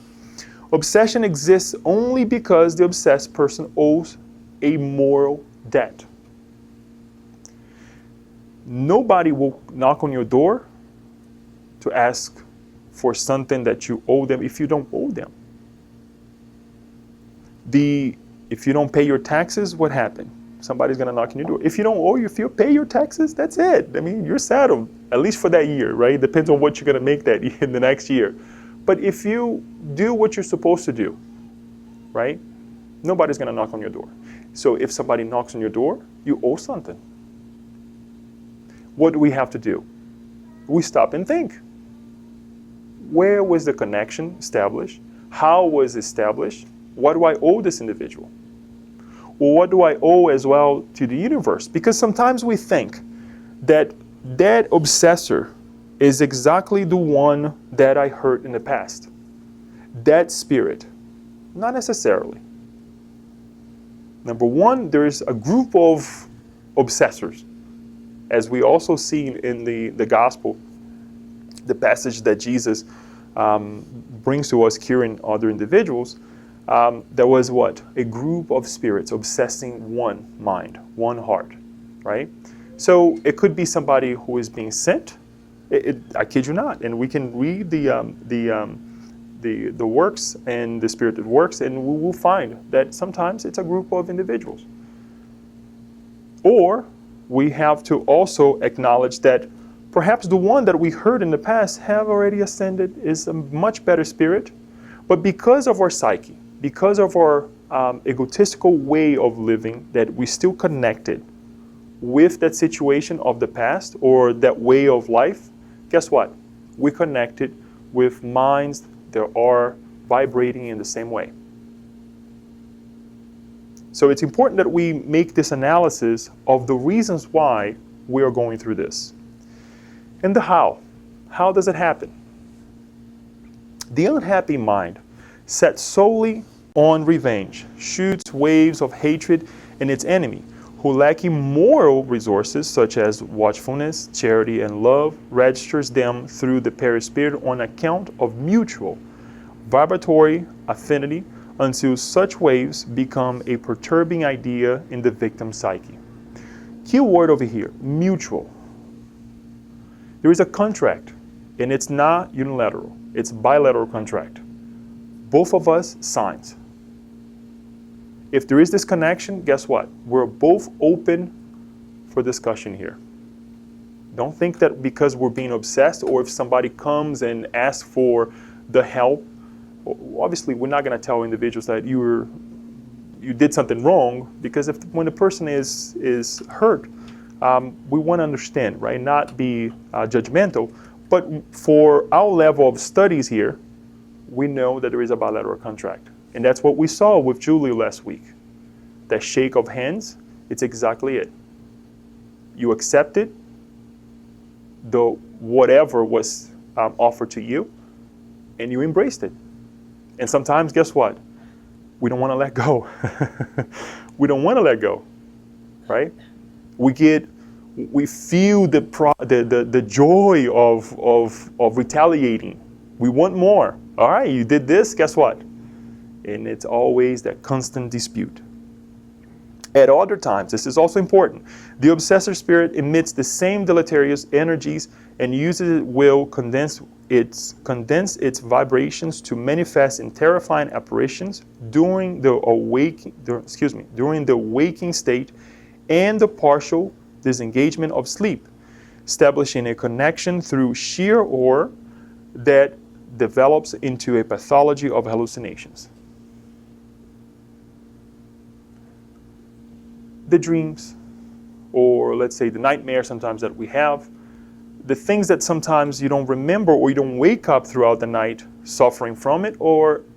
Obsession exists only because the obsessed person owes a moral debt. Nobody will knock on your door to ask for something that you owe them if you don't owe them. If you don't pay your taxes, what happened? Somebody's going to knock on your door. If you don't owe, if you pay your taxes, that's it. I mean, you're settled, at least for that year, right? It depends on what you're going to make that in the next year. But if you do what you're supposed to do, right? Nobody's going to knock on your door. So if somebody knocks on your door, you owe something. What do we have to do? We stop and think. Where was the connection established? How was it established? What do I owe this individual? Or what do I owe as well to the universe? Because sometimes we think that that obsessor is exactly the one that I hurt in the past. That spirit. Not necessarily. Number one, there's a group of obsessors. As we also see in the gospel, the passage that Jesus brings to us curing other individuals, there was what? A group of spirits obsessing one mind, one heart, right? So it could be somebody who is being sent. I kid you not. And we can read the works and the spirited works, and we will find that sometimes it's a group of individuals. Or we have to also acknowledge that perhaps the one that we heard in the past have already ascended, is a much better spirit, but because of our psyche, because of our egotistical way of living, that we still connected with that situation of the past or that way of life, guess what? We connected with minds that are vibrating in the same way. So it's important that we make this analysis of the reasons why we are going through this. And the how. How does it happen? The unhappy mind, set solely on revenge, shoots waves of hatred in its enemy, who lacking moral resources such as watchfulness, charity, and love, registers them through the perispirit on account of mutual vibratory affinity, until such waves become a perturbing idea in the victim's psyche. Key word over here, mutual. There is a contract, and it's not unilateral. It's bilateral contract. Both of us signs. If there is this connection, guess what? We're both open for discussion here. Don't think that because we're being obsessed, or if somebody comes and asks for the help, obviously we're not going to tell individuals that you did something wrong, because when a person is hurt, we want to understand, right? Not be judgmental. But for our level of studies here, we know that there is a bilateral contract. And that's what we saw with Julie last week. That shake of hands, it's exactly it. You accepted whatever was offered to you, and you embraced it. And sometimes, guess what? We don't want to let go. We don't want to let go, right? We feel the joy of retaliating. We want more. All right, you did this, guess what? And it's always that constant dispute. At other times, this is also important, the obsessor spirit emits the same deleterious energies and uses it will condense its vibrations to manifest in terrifying apparitions during the waking state and the partial disengagement of sleep, establishing a connection through sheer horror that develops into a pathology of hallucinations. The dreams, or let's say the nightmares sometimes that we have, the things that sometimes you don't remember or you don't wake up throughout the night suffering from it,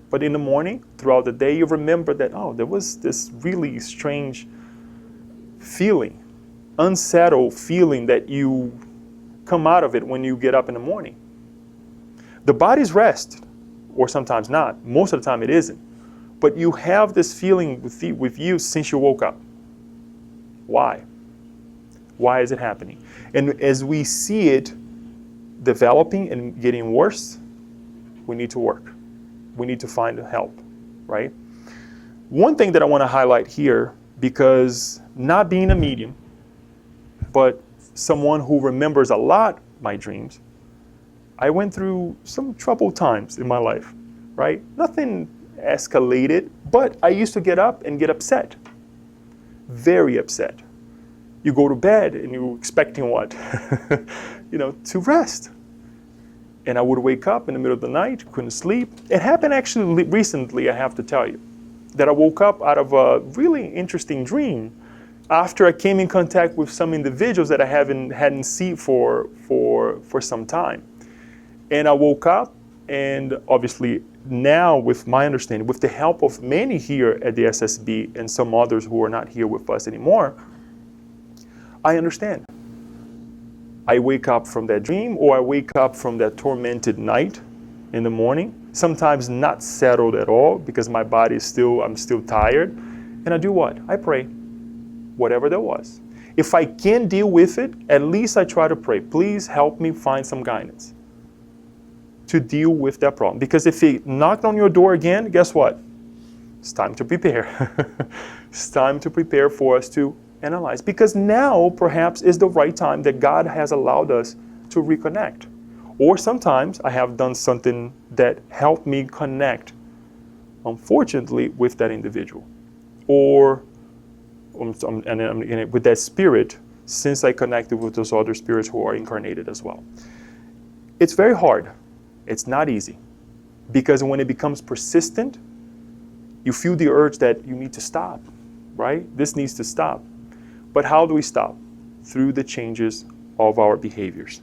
but in the morning, throughout the day, you remember that, oh, there was this really strange feeling, unsettled feeling that you come out of it when you get up in the morning. The body's rest, or sometimes not. Most of the time it isn't. But you have this feeling with you since you woke up. Why? Why is it happening? And as we see it developing and getting worse, we need to work. We need to find help, right? One thing that I want to highlight here, because not being a medium, but someone who remembers a lot my dreams, I went through some troubled times in my life, right? Nothing escalated, but I used to get up and get upset. Very upset. You go to bed and you're expecting what? To rest. And I would wake up in the middle of the night, couldn't sleep. It happened actually recently, I have to tell you, that I woke up out of a really interesting dream after I came in contact with some individuals that I hadn't seen for some time. And I woke up, and obviously now, with my understanding, with the help of many here at the SSB and some others who are not here with us anymore, I understand. I wake up from that dream, or I wake up from that tormented night in the morning, sometimes not settled at all because my body I'm still tired. And I do what? I pray, whatever there was. If I can't deal with it, at least I try to pray. Please help me find some guidance to deal with that problem. Because if it knocked on your door again, guess what? It's time to prepare. It's time to prepare for us to analyze. Because now perhaps is the right time that God has allowed us to reconnect. Or sometimes I have done something that helped me connect, unfortunately, with that individual. Or with that spirit, since I connected with those other spirits who are incarnated as well. It's very hard. It's not easy. Because when it becomes persistent, You feel the urge that you need to stop, right? This needs to stop. But how do we stop? Through the changes of our behaviors.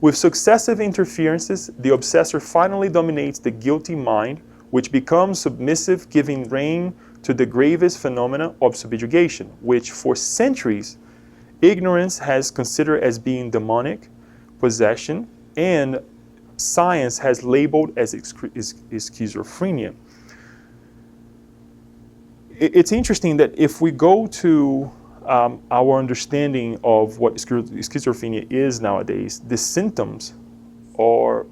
With successive interferences, the obsessor finally dominates the guilty mind, which becomes submissive, giving rein to the gravest phenomena of subjugation, which for centuries ignorance has considered as being demonic, possession, and science has labeled as schizophrenia. It's interesting that if we go to our understanding of what schizophrenia is nowadays, the symptoms are,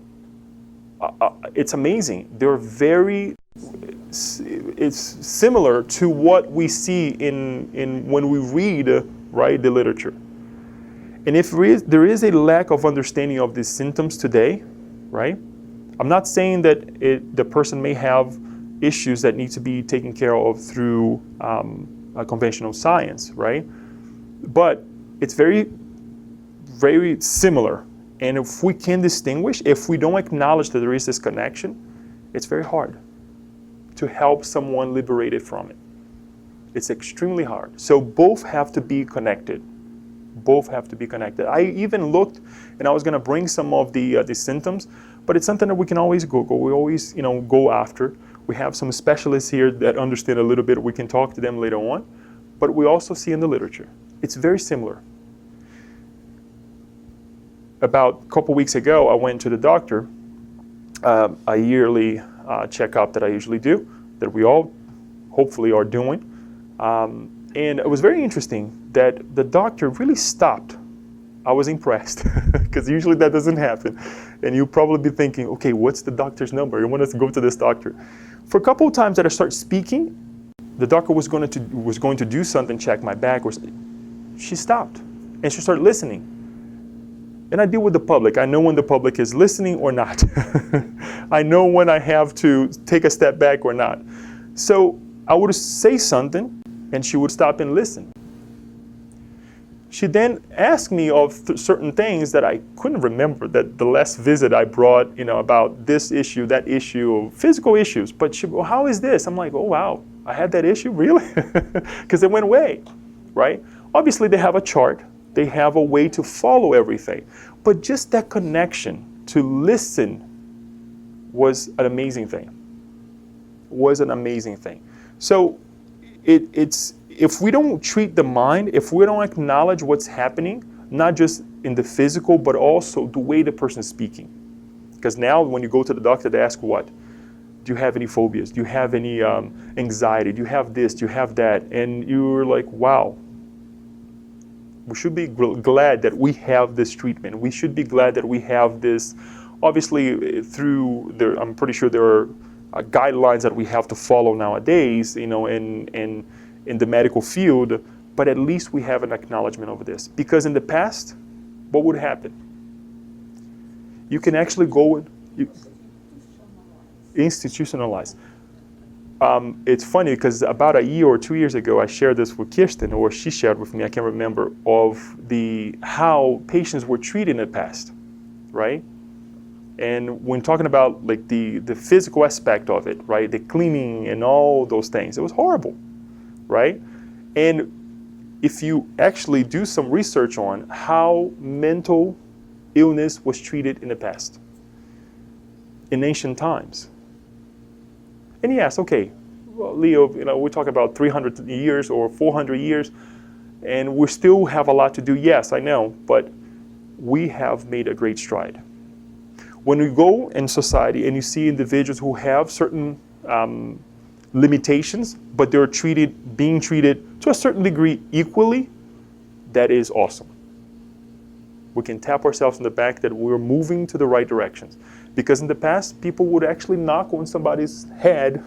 it's amazing. They're very, it's similar to what we see in when we read, right, the literature. And if there is a lack of understanding of these symptoms today, right, I'm not saying that the person may have issues that need to be taken care of through a conventional science, right? But it's very, very similar. And if we can distinguish, if we don't acknowledge that there is this connection, it's very hard to help someone liberated from it. It's extremely hard. So both have to be connected. Both have to be connected. I even looked, and I was going to bring some of the symptoms, but it's something that we can always Google. We always, go after. We have some specialists here that understand a little bit. We can talk to them later on. But we also see in the literature, it's very similar. About a couple weeks ago, I went to the doctor, a yearly checkup that I usually do, that we all hopefully are doing. And it was very interesting that the doctor really stopped. I was impressed, because usually that doesn't happen. And you'll probably be thinking, okay, what's the doctor's number? You want us to go to this doctor. For a couple of times that I started speaking, the doctor was going to do something, check my back, or she stopped, and she started listening. And I deal with the public. I know when the public is listening or not. I know when I have to take a step back or not. So I would say something, and she would stop and listen. She then asked me of certain things that I couldn't remember, that the last visit I brought, about this issue, that issue, physical issues. But she, well, how is this? I'm like, oh, wow, I had that issue? Really? Because it went away, right? Obviously, they have a chart. They have a way to follow everything. But just that connection to listen was an amazing thing. Was an amazing thing. So it's if we don't treat the mind, if we don't acknowledge what's happening, not just in the physical, but also the way the person is speaking. Because now when you go to the doctor, they ask what? Do you have any phobias? Do you have any anxiety? Do you have this? Do you have that? And you're like, wow. We should be glad that we have this treatment. We should be glad that we have this. Obviously, I'm pretty sure there are guidelines that we have to follow nowadays, in the medical field, but at least we have an acknowledgement of this. Because in the past, what would happen? You can actually go and institutionalize. It's funny because about a year or 2 years ago, I shared this with Kirsten, or she shared with me, I can't remember, of how patients were treated in the past, right? And when talking about like the physical aspect of it, right, the cleaning and all those things, it was horrible, right? And if you actually do some research on how mental illness was treated in the past, in ancient times. And yes, okay, well, Leo, we're talking about 300 years or 400 years, and we still have a lot to do. Yes, I know, but we have made a great stride. When we go in society and you see individuals who have certain limitations, but they're being treated to a certain degree equally, that is awesome. We can tap ourselves in the back that we're moving to the right directions. Because in the past, people would actually knock on somebody's head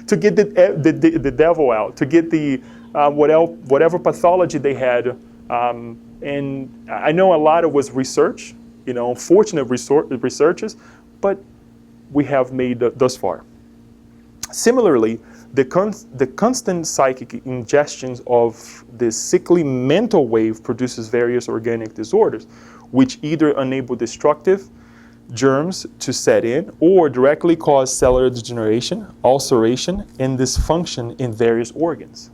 to get the devil out, to get the whatever pathology they had. And I know a lot of it was research, fortunate researches, but we have made thus far. Similarly, the constant psychic ingestions of this sickly mental wave produces various organic disorders, which either enable destructive germs to set in or directly cause cellular degeneration, ulceration, and dysfunction in various organs.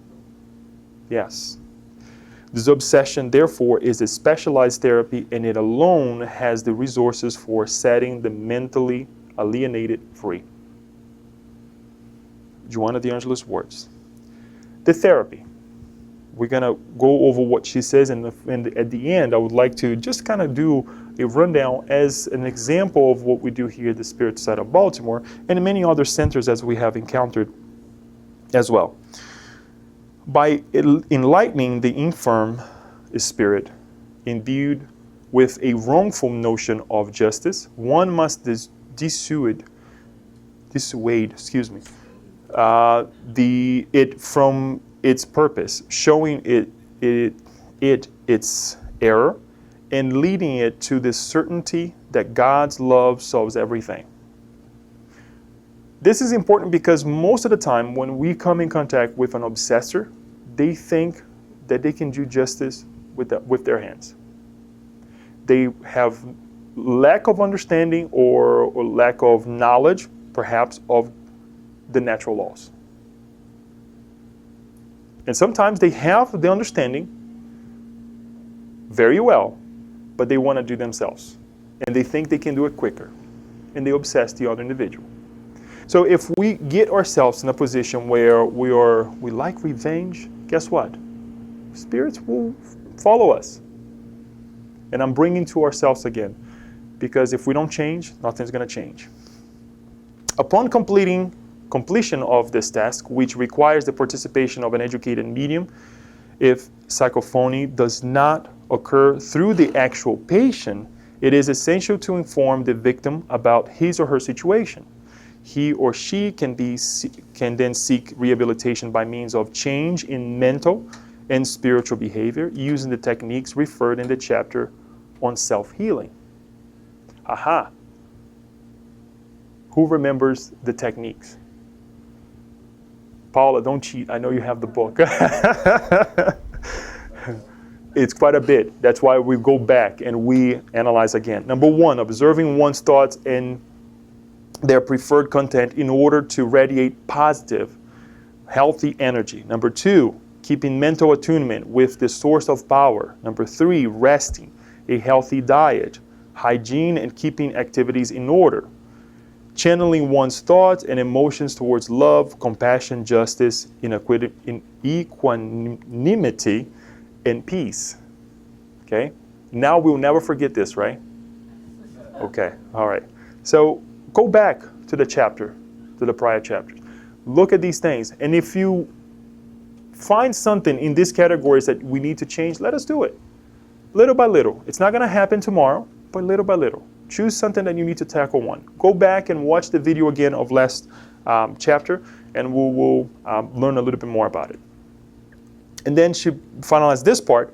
Yes. Disobsession, therefore, is a specialized therapy, and it alone has the resources for setting the mentally alienated free. Joanna de Angelis' words. The therapy. We're going to go over what she says, and at the end, I would like to just kind of do a rundown as an example of what we do here at the Spirit Society of Baltimore and in many other centers as we have encountered as well. By enlightening the infirm spirit imbued with a wrongful notion of justice, one must dissuade it from its purpose, showing it its error, and leading it to the certainty that God's love solves everything. This is important because most of the time when we come in contact with an obsessor, they think that they can do justice with their hands. They have lack of understanding or lack of knowledge, perhaps, of the natural laws. And sometimes they have the understanding very well, but they want to do themselves. And they think they can do it quicker. And they obsess the other individual. So if we get ourselves in a position where we like revenge, guess what? Spirits will follow us. And I'm bringing to ourselves again, because if we don't change, nothing's going to change. Upon completion of this task, which requires the participation of an educated medium, if psychophony does not occur through the actual patient, it is essential to inform the victim about his or her situation. He or she can then seek rehabilitation by means of change in mental and spiritual behavior using the techniques referred in the chapter on self-healing. Aha! Who remembers the techniques? Paula, don't cheat. I know you have the book. It's quite a bit. That's why we go back and we analyze again. Number one, observing one's thoughts and their preferred content in order to radiate positive, healthy energy. Number two, keeping mental attunement with the source of power. Number three, resting, a healthy diet, hygiene, and keeping activities in order. Channeling one's thoughts and emotions towards love, compassion, justice, equanimity, and peace. Okay? Now we'll never forget this, right? Okay, all right. So go back to the chapter, to the prior chapters. Look at these things. And if you find something in these categories that we need to change, let us do it. Little by little. It's not going to happen tomorrow, but little by little. Choose something that you need to tackle one. Go back and watch the video again of last chapter, and we'll learn a little bit more about it. And then she finalized this part,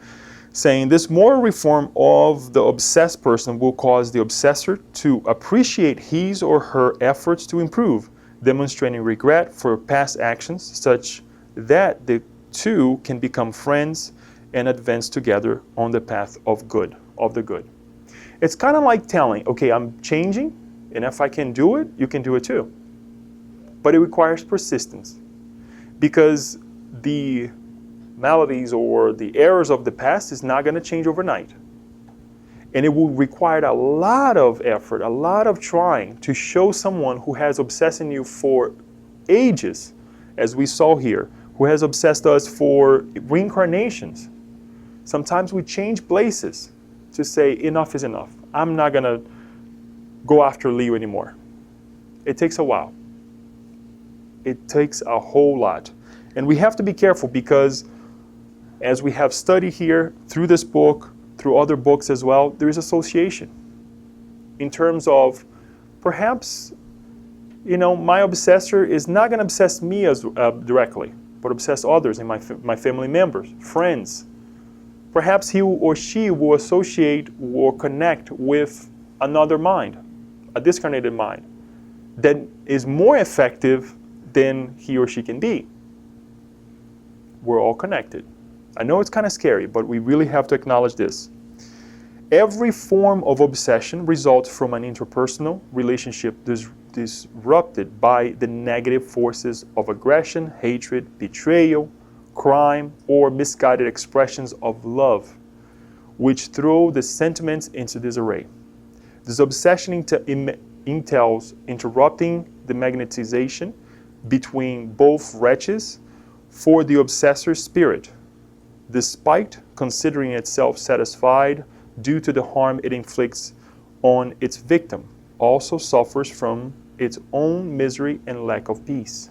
saying this moral reform of the obsessed person will cause the obsessor to appreciate his or her efforts to improve, demonstrating regret for past actions such that the two can become friends and advance together on the path of the good. It's kind of like telling, okay, I'm changing, and if I can do it, you can do it too. But it requires persistence, because the maladies or the errors of the past is not going to change overnight. And it will require a lot of effort, a lot of trying to show someone who has obsessed you for ages, as we saw here, who has obsessed us for reincarnations. Sometimes we change places to say enough is enough. I'm not going to go after Leo anymore. It takes a while. It takes a whole lot. And we have to be careful, because as we have studied here through this book, through other books as well, there is association in terms of perhaps, my obsessor is not going to obsess me as directly, but obsess others and my family members, friends. Perhaps he or she will associate or connect with another mind, a discarnated mind, that is more effective than he or she can be. We're all connected. I know it's kind of scary, but we really have to acknowledge this. Every form of obsession results from an interpersonal relationship disrupted by the negative forces of aggression, hatred, betrayal, crime, or misguided expressions of love, which throw the sentiments into disarray. This obsession entails interrupting the magnetization between both wretches for the obsessor's spirit, despite considering itself satisfied due to the harm it inflicts on its victim, also suffers from its own misery and lack of peace.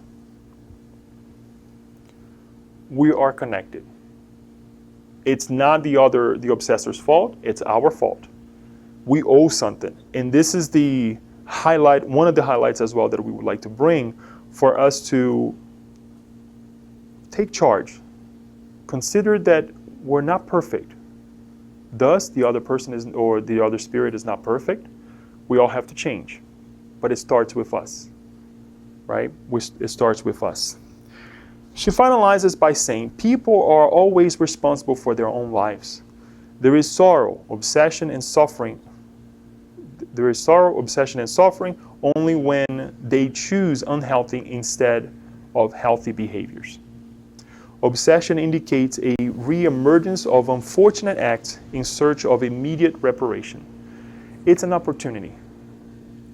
We are connected. It's not the obsessor's fault, it's our fault. We owe something. And this is the highlight, one of the highlights as well that we would like to bring for us to take charge. Consider that we're not perfect. Thus, the other person or the other spirit is not perfect. We all have to change. But it starts with us, right? It starts with us. She finalizes by saying, people are always responsible for their own lives. There is sorrow, obsession, and suffering. There is sorrow, obsession, and suffering only when they choose unhealthy instead of healthy behaviors. Obsession indicates a re-emergence of unfortunate acts in search of immediate reparation. It's an opportunity,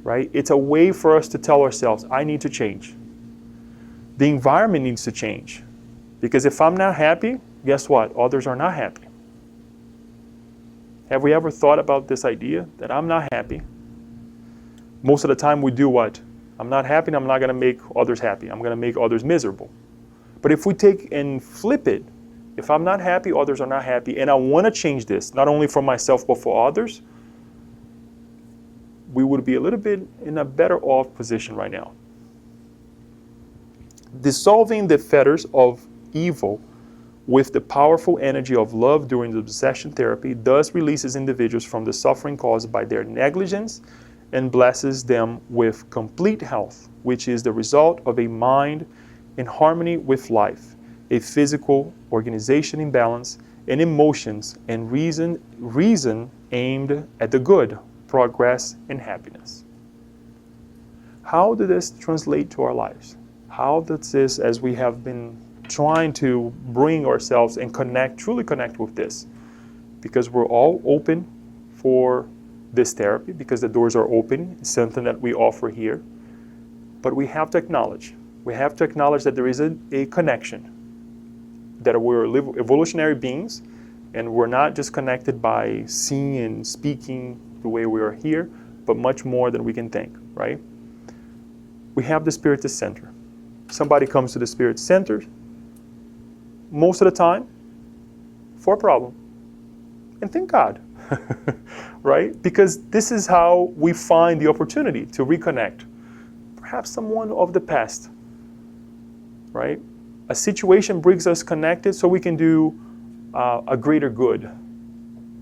right? It's a way for us to tell ourselves, I need to change. The environment needs to change. Because if I'm not happy, guess what? Others are not happy. Have we ever thought about this idea that I'm not happy? Most of the time we do what? I'm not happy and I'm not going to make others happy. I'm going to make others miserable. But if we take and flip it, if I'm not happy, others are not happy, and I want to change this, not only for myself but for others, we would be a little bit in a better off position right now. Dissolving the fetters of evil with the powerful energy of love during Disobsession Therapy thus releases individuals from the suffering caused by their negligence and blesses them with complete health, which is the result of a mind in harmony with life, a physical organization in balance, and emotions and reason aimed at the good, progress, and happiness. How does this translate to our lives? How does this, as we have been trying to bring ourselves and truly connect with this? Because we're all open for this therapy, because the doors are open. It's something that we offer here. But we have to acknowledge that there is a connection, that we're evolutionary beings, and we're not just connected by seeing and speaking the way we are here, but much more than we can think, right? We have the Spiritist Center. Somebody comes to the Spirit Center, most of the time, for a problem. And thank God, right? Because this is how we find the opportunity to reconnect. Perhaps someone of the past, right? A situation brings us connected so we can do a greater good.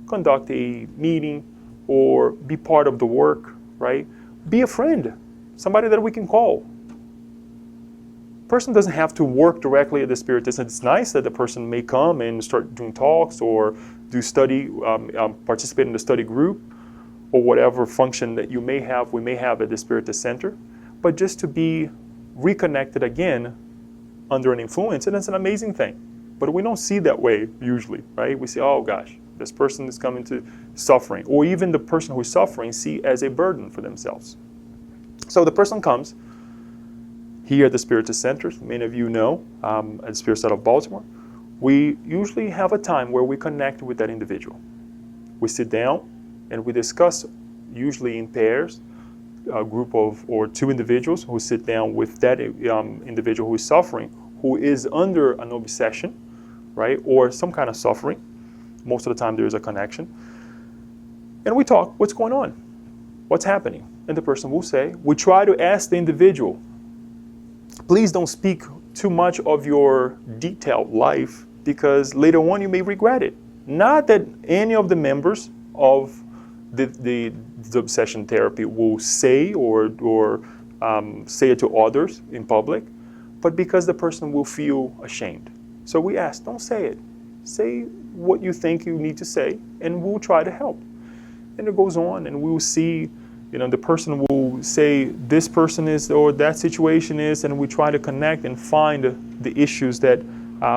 Conduct a meeting or be part of the work, right? Be a friend, somebody that we can call. Person doesn't have to work directly at the Spiritist. It's nice that the person may come and start doing talks or do study, participate in the study group or whatever function that we may have at the Spiritist Center. But just to be reconnected again under an influence, and it's an amazing thing. But we don't see that way usually, right? We say, oh gosh, this person is coming to suffering. Or even the person who is suffering see as a burden for themselves. So the person comes here at the Spiritist Center. Many of you know, at the Spirit Side of Baltimore, we usually have a time where we connect with that individual. We sit down and we discuss, usually in pairs, a group of or two individuals who sit down with that individual who is suffering, who is under an obsession, right, or some kind of suffering. Most of the time there is a connection. And we talk, what's going on? What's happening? And the person will say, we try to ask the individual, please don't speak too much of your detailed life, because later on you may regret it. Not that any of the members of the Disobsession Therapy will say or say it to others in public, but because the person will feel ashamed. So we ask, don't say it. Say what you think you need to say, and we'll try to help. And it goes on, and we will see, the person will say this person is, or that situation is, and we try to connect and find the issues that,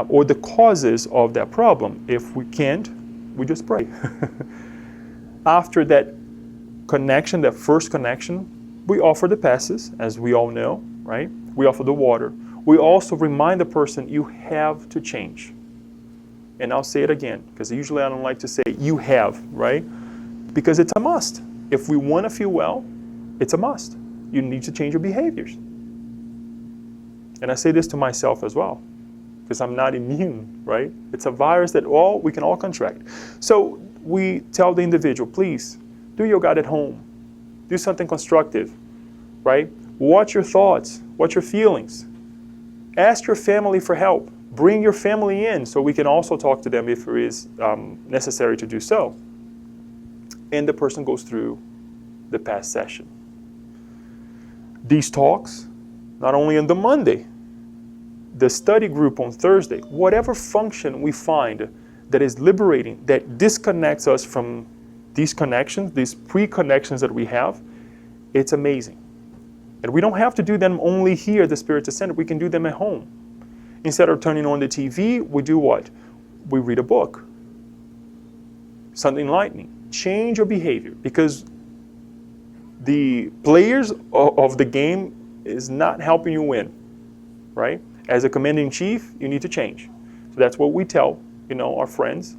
or the causes of that problem. If we can't, we just pray. After that connection, that first connection, we offer the passes, as we all know, right? We offer the water. We also remind the person, you have to change. And I'll say it again, because usually I don't like to say you have, right? Because it's a must. If we want to feel well, it's a must. You need to change your behaviors. And I say this to myself as well, because I'm not immune, right? It's a virus that we can all contract. So we tell the individual, please, do yoga at home. Do something constructive, right? Watch your thoughts, watch your feelings. Ask your family for help. Bring your family in so we can also talk to them if it is necessary to do so. And the person goes through the past session. These talks, not only on the Monday, the study group on Thursday, whatever function we find that is liberating, that disconnects us from these connections, these pre-connections that we have, it's amazing. And we don't have to do them only here at the Spiritism Center. We can do them at home. Instead of turning on the TV, we do what? We read a book. Something enlightening. Change your behavior, because the players of the game is not helping you win, right? As a commanding chief, you need to change. So that's what we tell, our friends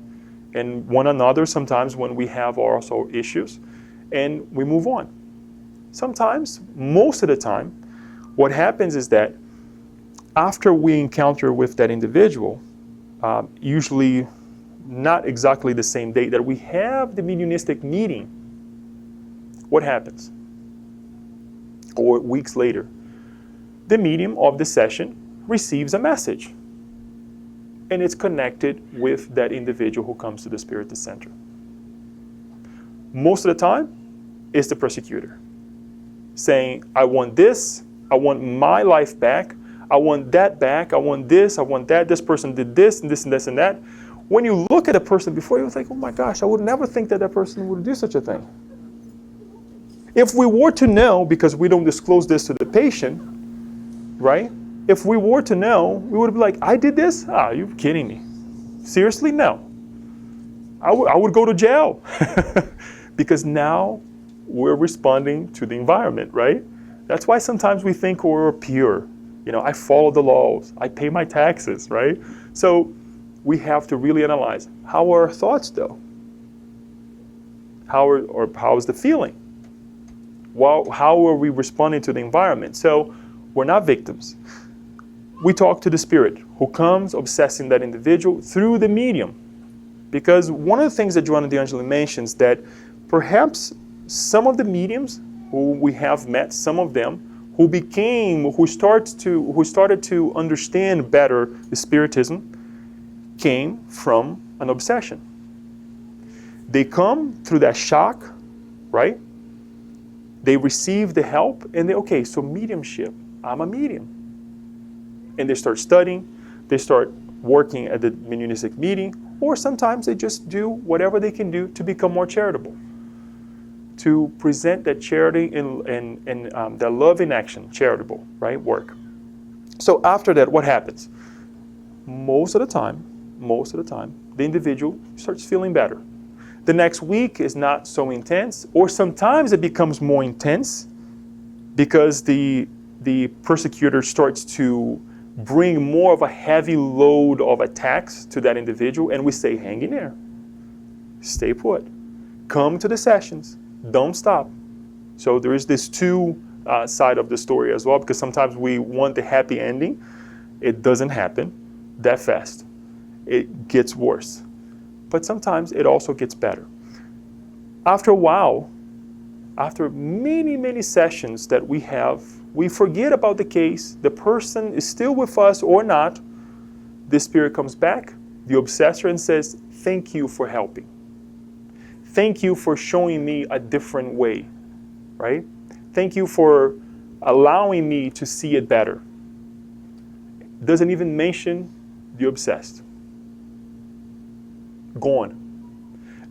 and one another sometimes when we have also issues, and we move on. Sometimes, most of the time, what happens is that after we encounter with that individual, usually not exactly the same day that we have the mediumistic meeting, what happens? Or weeks later, the medium of the session receives a message, and it's connected with that individual who comes to the Spiritism Center. Most of the time, it's the persecutor saying, I want this, I want my life back, I want that back, I want this, I want that, this person did this and this and this and that. When you look at a person before, you think, oh my gosh, I would never think that that person would do such a thing. If we were to know, because we don't disclose this to the patient, right? If we were to know, we would be like, I did this? Ah, you're kidding me. Seriously? No. I would go to jail. Because now we're responding to the environment, right? That's why sometimes we think we're pure. I follow the laws. I pay my taxes, right? So we have to really analyze, how are our thoughts though? How is the feeling? Well, how are we responding to the environment? So we're not victims. We talk to the spirit who comes obsessing that individual through the medium. Because one of the things that Joanna de Angelis mentions, that perhaps some of the mediums who we have met, some of them who started to understand better the Spiritism, came from an obsession. They come through that shock, right? They receive the help, and so mediumship, I'm a medium. And they start studying, they start working at the mediumistic meeting, or sometimes they just do whatever they can do to become more charitable, to present that charity and that love in action, charitable, right, work. So after that, what happens? Most of the time, the individual starts feeling better. The next week is not so intense, or sometimes it becomes more intense because the persecutor starts to bring more of a heavy load of attacks to that individual, and we say, hang in there, stay put, come to the sessions, don't stop. So there is this two side of the story as well, because sometimes we want the happy ending. It doesn't happen that fast. It gets worse. But sometimes it also gets better. After a while, after many, many sessions that we have, we forget about the case, the person is still with us or not, the spirit comes back, the obsessor, and says, thank you for helping. Thank you for showing me a different way, right? Thank you for allowing me to see it better. Doesn't even mention the obsessed. Gone.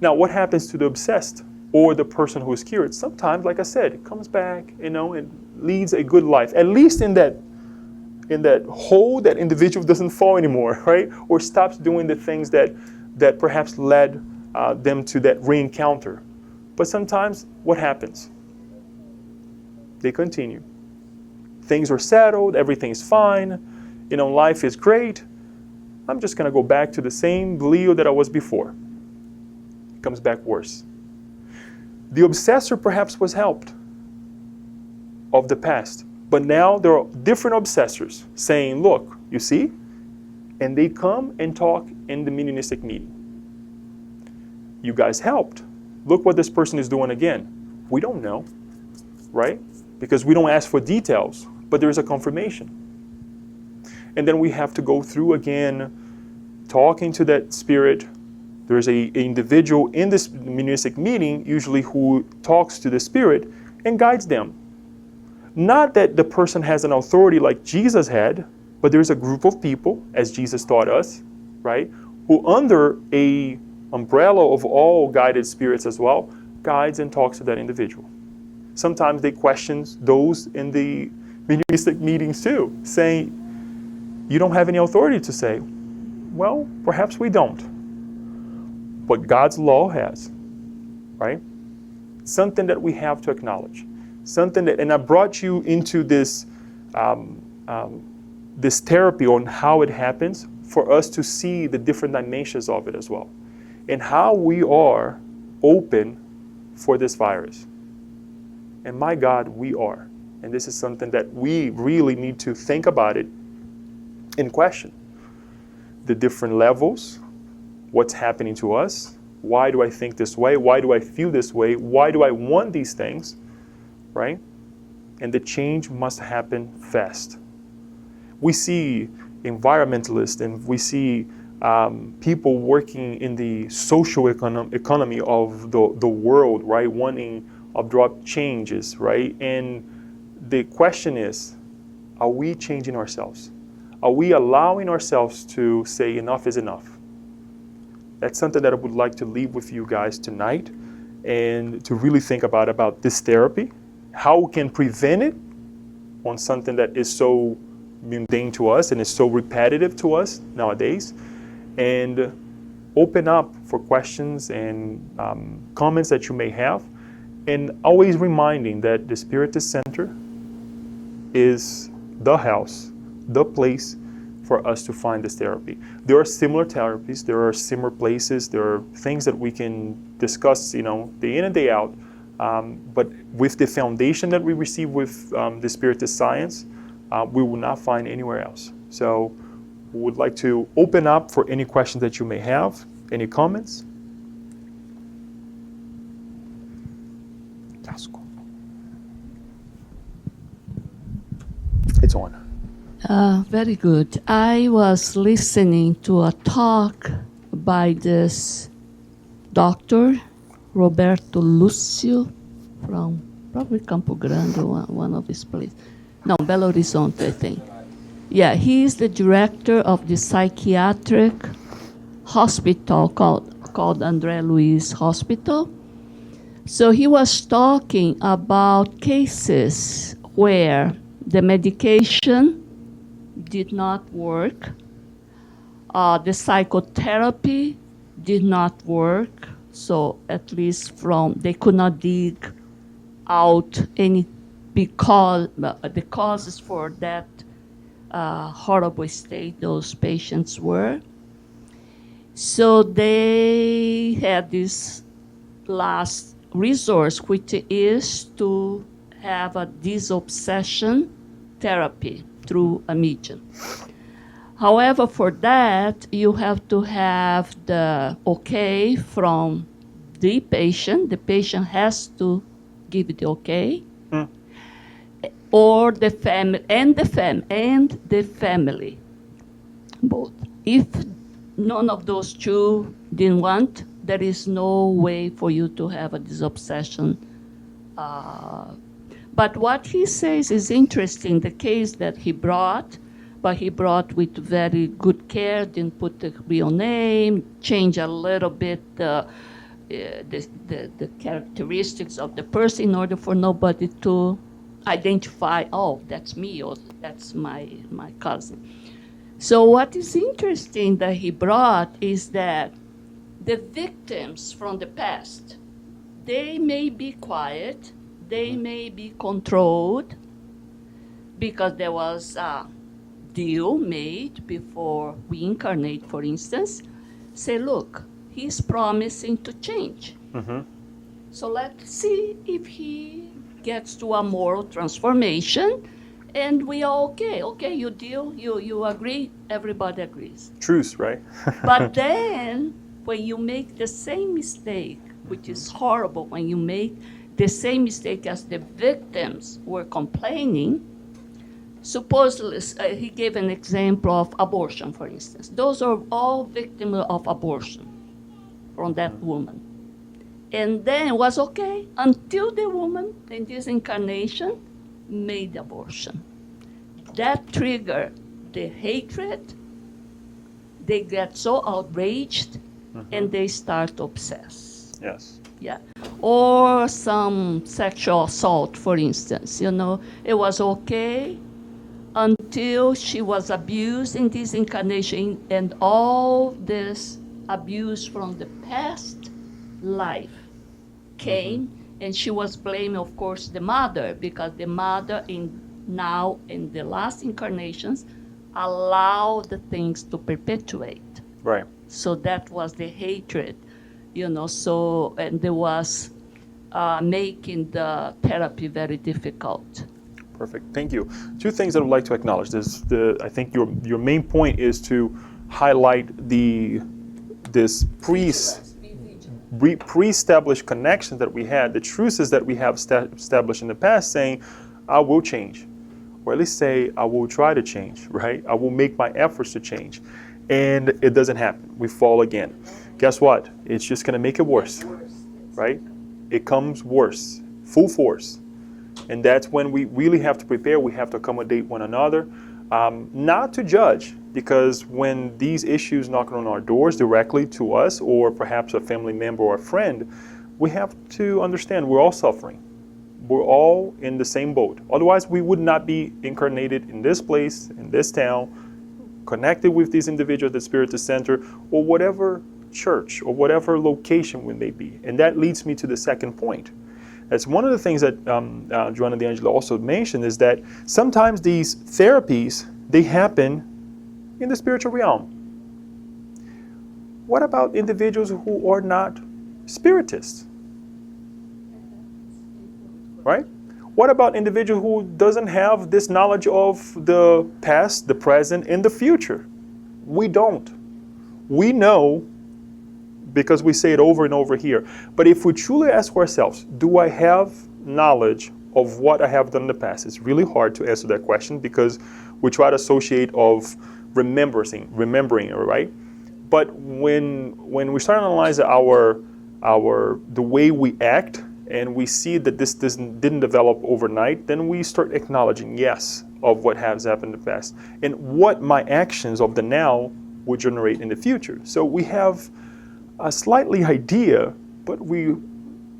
Now, what happens to the obsessed? or the person who is cured, sometimes, like I said, it comes back, and leads a good life. At least in that hole, that individual doesn't fall anymore, right? Or stops doing the things that perhaps led them to that re-encounter. But sometimes, what happens? They continue. Things are settled, everything's fine, life is great. I'm just going to go back to the same Leo that I was before. It comes back worse. The obsessor perhaps was helped of the past, but now there are different obsessors saying, look, you see? And they come and talk in the mediumistic meeting. You guys helped. Look what this person is doing again. We don't know, right? Because we don't ask for details, but there's a confirmation. And then we have to go through again, talking to that spirit. There's an individual in this mediumistic meeting, usually who talks to the spirit and guides them. Not that the person has an authority like Jesus had, but there's a group of people, as Jesus taught us, right, who under a umbrella of all guided spirits as well, guides and talks to that individual. Sometimes they question those in the mediumistic meetings too, saying, you don't have any authority to say. Well, perhaps we don't. But God's law has, right? Something that we have to acknowledge. Something that, and I brought you into this, this therapy on how it happens for us to see the different dimensions of it as well. And how we are open for this virus. And my God, we are. And this is something that we really need to think about it in question. The different levels, what's happening to us, why do I think this way, why do I feel this way, why do I want these things, right? And the change must happen fast. We see environmentalists and we see people working in the social economy of the world, right? Wanting abrupt changes, right? And the question is, are we changing ourselves? Are we allowing ourselves to say enough is enough? That's something that I would like to leave with you guys tonight and to really think about this therapy, how we can prevent it on something that is so mundane to us and is so repetitive to us nowadays, and open up for questions and comments that you may have, and always reminding that the Spiritist Center is the house, the place for us to find this therapy. There are similar therapies, there are similar places, there are things that we can discuss, day in and day out, but with the foundation that we receive with the Spiritist science, we will not find anywhere else. So we would like to open up for any questions that you may have, any comments. It's on. Very good. I was listening to a talk by this Dr. Roberto Lúcio from probably Campo Grande, one of his places. No, Belo Horizonte, I think. Yeah, he is the director of the psychiatric hospital called André Luiz Hospital. So he was talking about cases where the medication did not work, the psychotherapy did not work, so at least they could not dig out any the causes for that horrible state those patients were. So they had this last resource, which is to have a disobsession therapy through a medium. However, for that, you have to have the okay from the patient. The patient has to give the okay. Or the family, both. If none of those two didn't want, there is no way for you to have a disobsession. But what he says is interesting. The case that he brought, but he brought with very good care, didn't put the real name, changed a little bit the characteristics of the person in order for nobody to identify, oh, that's me or that's my cousin. So what is interesting that he brought is that the victims from the past, they may be quiet, they may be controlled, because there was a deal made before we incarnate, for instance. Say, look, he's promising to change. So let's see if he gets to a moral transformation, and we are okay. Okay, you deal, you agree, everybody agrees. Truce, right? But then, when you make the same mistake, which is horrible, when you make the same mistake as the victims were complaining, supposedly, he gave an example of abortion, for instance. Those are all victims of abortion from that woman. And then it was okay until the woman in this incarnation made abortion. That triggered the hatred. They get so outraged, and they start to obsess. Yes. Yeah. Or some sexual assault, for instance. You know, it was okay until she was abused in this incarnation, and all this abuse from the past life came, and she was blaming, of course, the mother, because the mother now in the last incarnations allowed the things to perpetuate. Right. So that was the hatred, you know. So, and there was making the therapy very difficult. Perfect. Thank you. Two things that I would like to acknowledge. I think your main point is to highlight this pre-established connection that we had, the truths that we have established in the past, saying, I will change. Or at least say, I will try to change, right? I will make my efforts to change. And it doesn't happen. We fall again. Guess what? It's just going to make it worse, right? It comes worse, full force. And that's when we really have to prepare. We have to accommodate one another, not to judge, because when these issues knock on our doors directly to us, or perhaps a family member or a friend, we have to understand we're all suffering. We're all in the same boat. Otherwise, we would not be incarnated in this place, in this town, connected with these individuals at the Spiritist Center, or whatever church, or whatever location we may be. And that leads me to the second point. That's one of the things that Joanna de Angelis also mentioned, is that sometimes these therapies, they happen in the spiritual realm. What about individuals who are not spiritists? Right? What about individual who doesn't have this knowledge of the past, the present, and the future? We don't. We know, because we say it over and over here. But if we truly ask ourselves, do I have knowledge of what I have done in the past? It's really hard to answer that question, because we try to associate of remembering, right? But when we start to analyze the way we act, and we see that this didn't develop overnight, then we start acknowledging, yes, of what has happened in the past, and what my actions of the now will generate in the future. So we have a slightly idea, but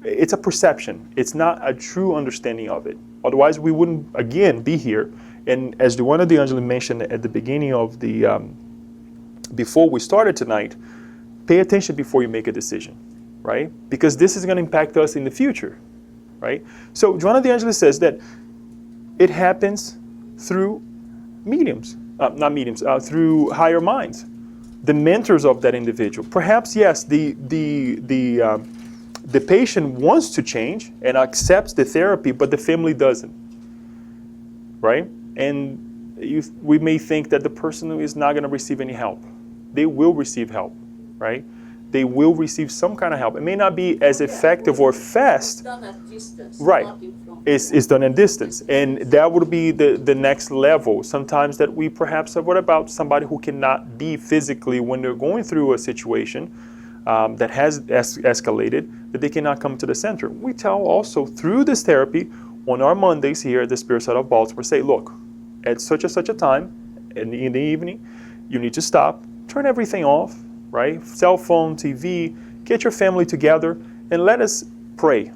it's a perception. It's not a true understanding of it. Otherwise, we wouldn't, again, be here. And as Joanna de Angelis mentioned at the beginning of before we started tonight, pay attention before you make a decision, right? Because this is going to impact us in the future, right? So Joanna de Angelis says that it happens through through higher minds, the mentors of that individual. Perhaps, yes, the patient wants to change and accepts the therapy, but the family doesn't, right? And we may think that the person is not going to receive any help. They will receive help, right? They will receive some kind of help. It may not be as effective or fast. It's done at distance, right? Not in front. It's done at distance, and that would be the next level. Sometimes that we perhaps have. What about somebody who cannot be physically when they're going through a situation that has escalated, that they cannot come to the center? We tell also through this therapy on our Mondays here at the Spirit Side of Baltimore, say, look, at such and such a time in the evening, you need to stop, turn everything off, right? Cell phone, TV, get your family together and let us pray,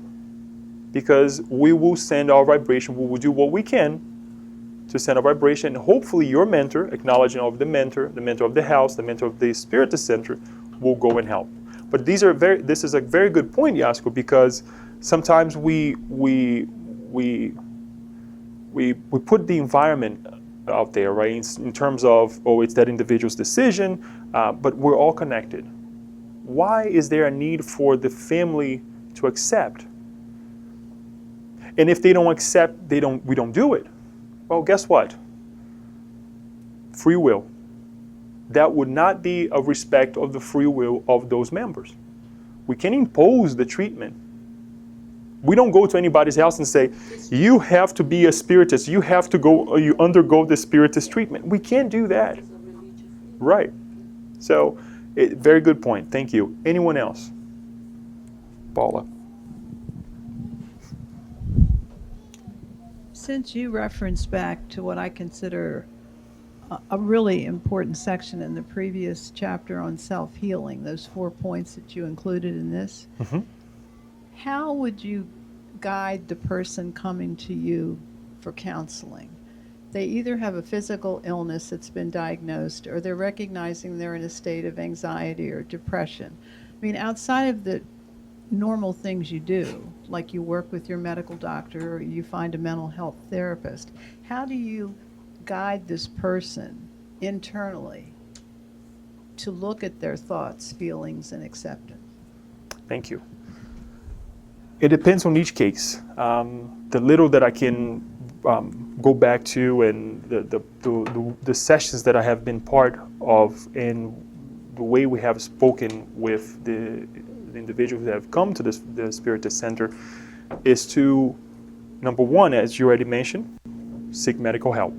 because we will send our vibration. We will do what we can to send a vibration. And hopefully your mentor, acknowledging of the mentor of the house, the mentor of the Spiritist Center, will go and help. But this is a very good point, Yasko, because sometimes we put the environment out there, right? In terms of, it's that individual's decision, but we're all connected. Why is there a need for the family to accept? And if they don't accept, we don't do it. Well, guess what? Free will. That would not be a respect of the free will of those members. We can impose the treatment. We don't go to anybody's house and say, you have to be a spiritist, you have to go, or you undergo the spiritist treatment. We can't do that. Right. So, very good point. Thank you. Anyone else? Paula. Since you referenced back to what I consider a really important section in the previous chapter on self-healing, those 4 points that you included in this, how would you guide the person coming to you for counseling? They either have a physical illness that's been diagnosed, or they're recognizing they're in a state of anxiety or depression. I mean, outside of the normal things you do, like you work with your medical doctor or you find a mental health therapist, how do you guide this person internally to look at their thoughts, feelings, and acceptance? Thank you. It depends on each case. The little that I can go back to, and the sessions that I have been part of, and the way we have spoken with the individuals that have come to the Spiritist Center, is to, number one, as you already mentioned, seek medical help,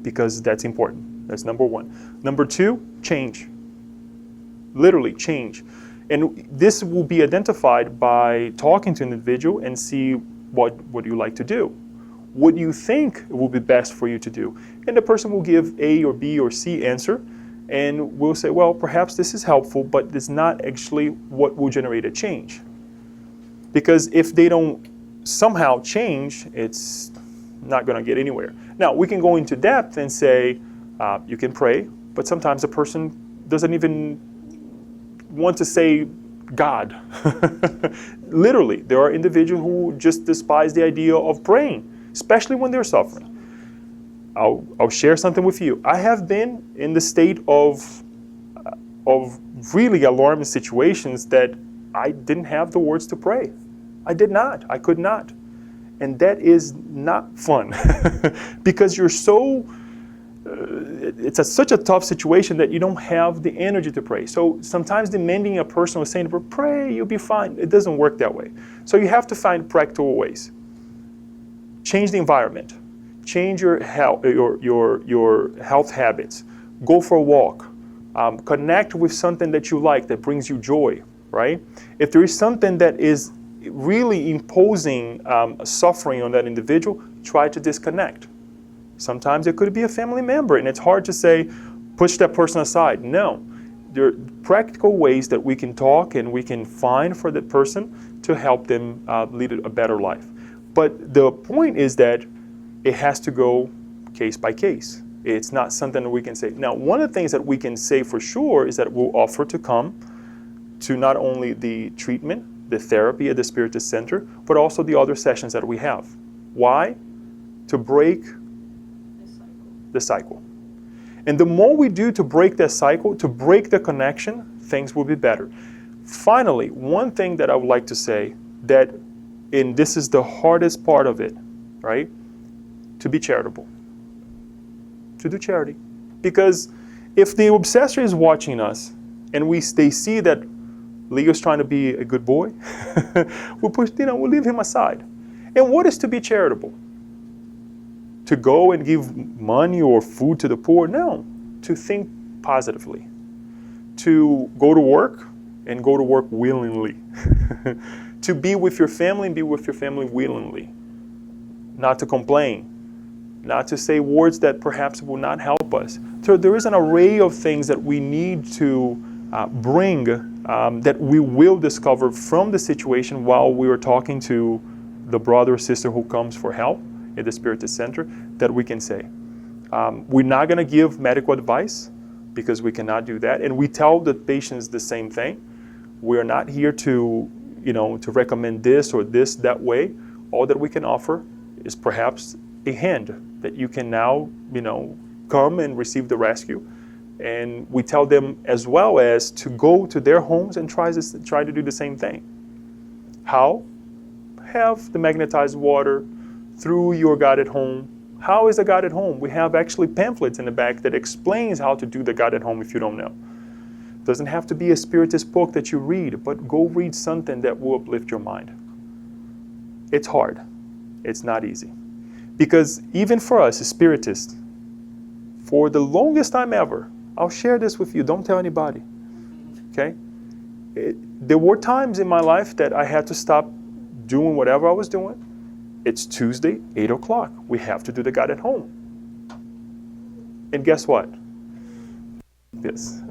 because that's important. That's number one. Number two, change. Literally change. And this will be identified by talking to an individual and see what you like to do. What you think will be best for you to do. And the person will give A or B or C answer, and we'll say, well, perhaps this is helpful, but it's not actually what will generate a change. Because if they don't somehow change, it's not going to get anywhere. Now, we can go into depth and say, you can pray, but sometimes the person doesn't even want to say God. Literally, there are individuals who just despise the idea of praying, especially when they're suffering. I'll share something with you. I have been in the state of really alarming situations that I didn't have the words to pray. I did not. I could not. And that is not fun because you're so, it's such a tough situation that you don't have the energy to pray. So sometimes demanding a person or saying, pray, you'll be fine. It doesn't work that way. So you have to find practical ways. Change the environment. Change your health, your health habits. Go for a walk. Connect with something that you like, that brings you joy, right? If there is something that is really imposing suffering on that individual, try to disconnect. Sometimes it could be a family member, and it's hard to say, push that person aside. No. There are practical ways that we can talk and we can find for that person to help them lead a better life. But the point is that it has to go case by case. It's not something that we can say. Now, one of the things that we can say for sure is that we'll offer to come to not only the treatment, the therapy at the Spiritist Center, but also the other sessions that we have. Why? To break the cycle. And the more we do to break that cycle, to break the connection, things will be better. Finally, one thing that I would like to say, and this is the hardest part of it, right? To be charitable. To do charity. Because if the obsessor is watching us and they see that Leo's trying to be a good boy, we'll leave him aside. And what is to be charitable? To go and give money or food to the poor? No. To think positively. To go to work and go to work willingly. To be with your family and be with your family willingly. Not to complain. Not to say words that perhaps will not help us. So there is an array of things that we need to bring that we will discover from the situation while we are talking to the brother or sister who comes for help at the Spiritist Center, that we can say. We're not going to give medical advice because we cannot do that. And we tell the patients the same thing. We're not here to, to recommend this or this that way. All that we can offer is perhaps a hand that you can now, come and receive the rescue. And we tell them as well as to go to their homes and try to do the same thing. How? Have the magnetized water through your guided home. How is a guided home? We have actually pamphlets in the back that explains how to do the guided home if you don't know. It doesn't have to be a Spiritist book that you read, but go read something that will uplift your mind. It's hard. It's not easy. Because even for us, as Spiritists, for the longest time ever, I'll share this with you, don't tell anybody, okay? There were times in my life that I had to stop doing whatever I was doing. It's Tuesday, 8 o'clock. We have to do the guided home. And guess what?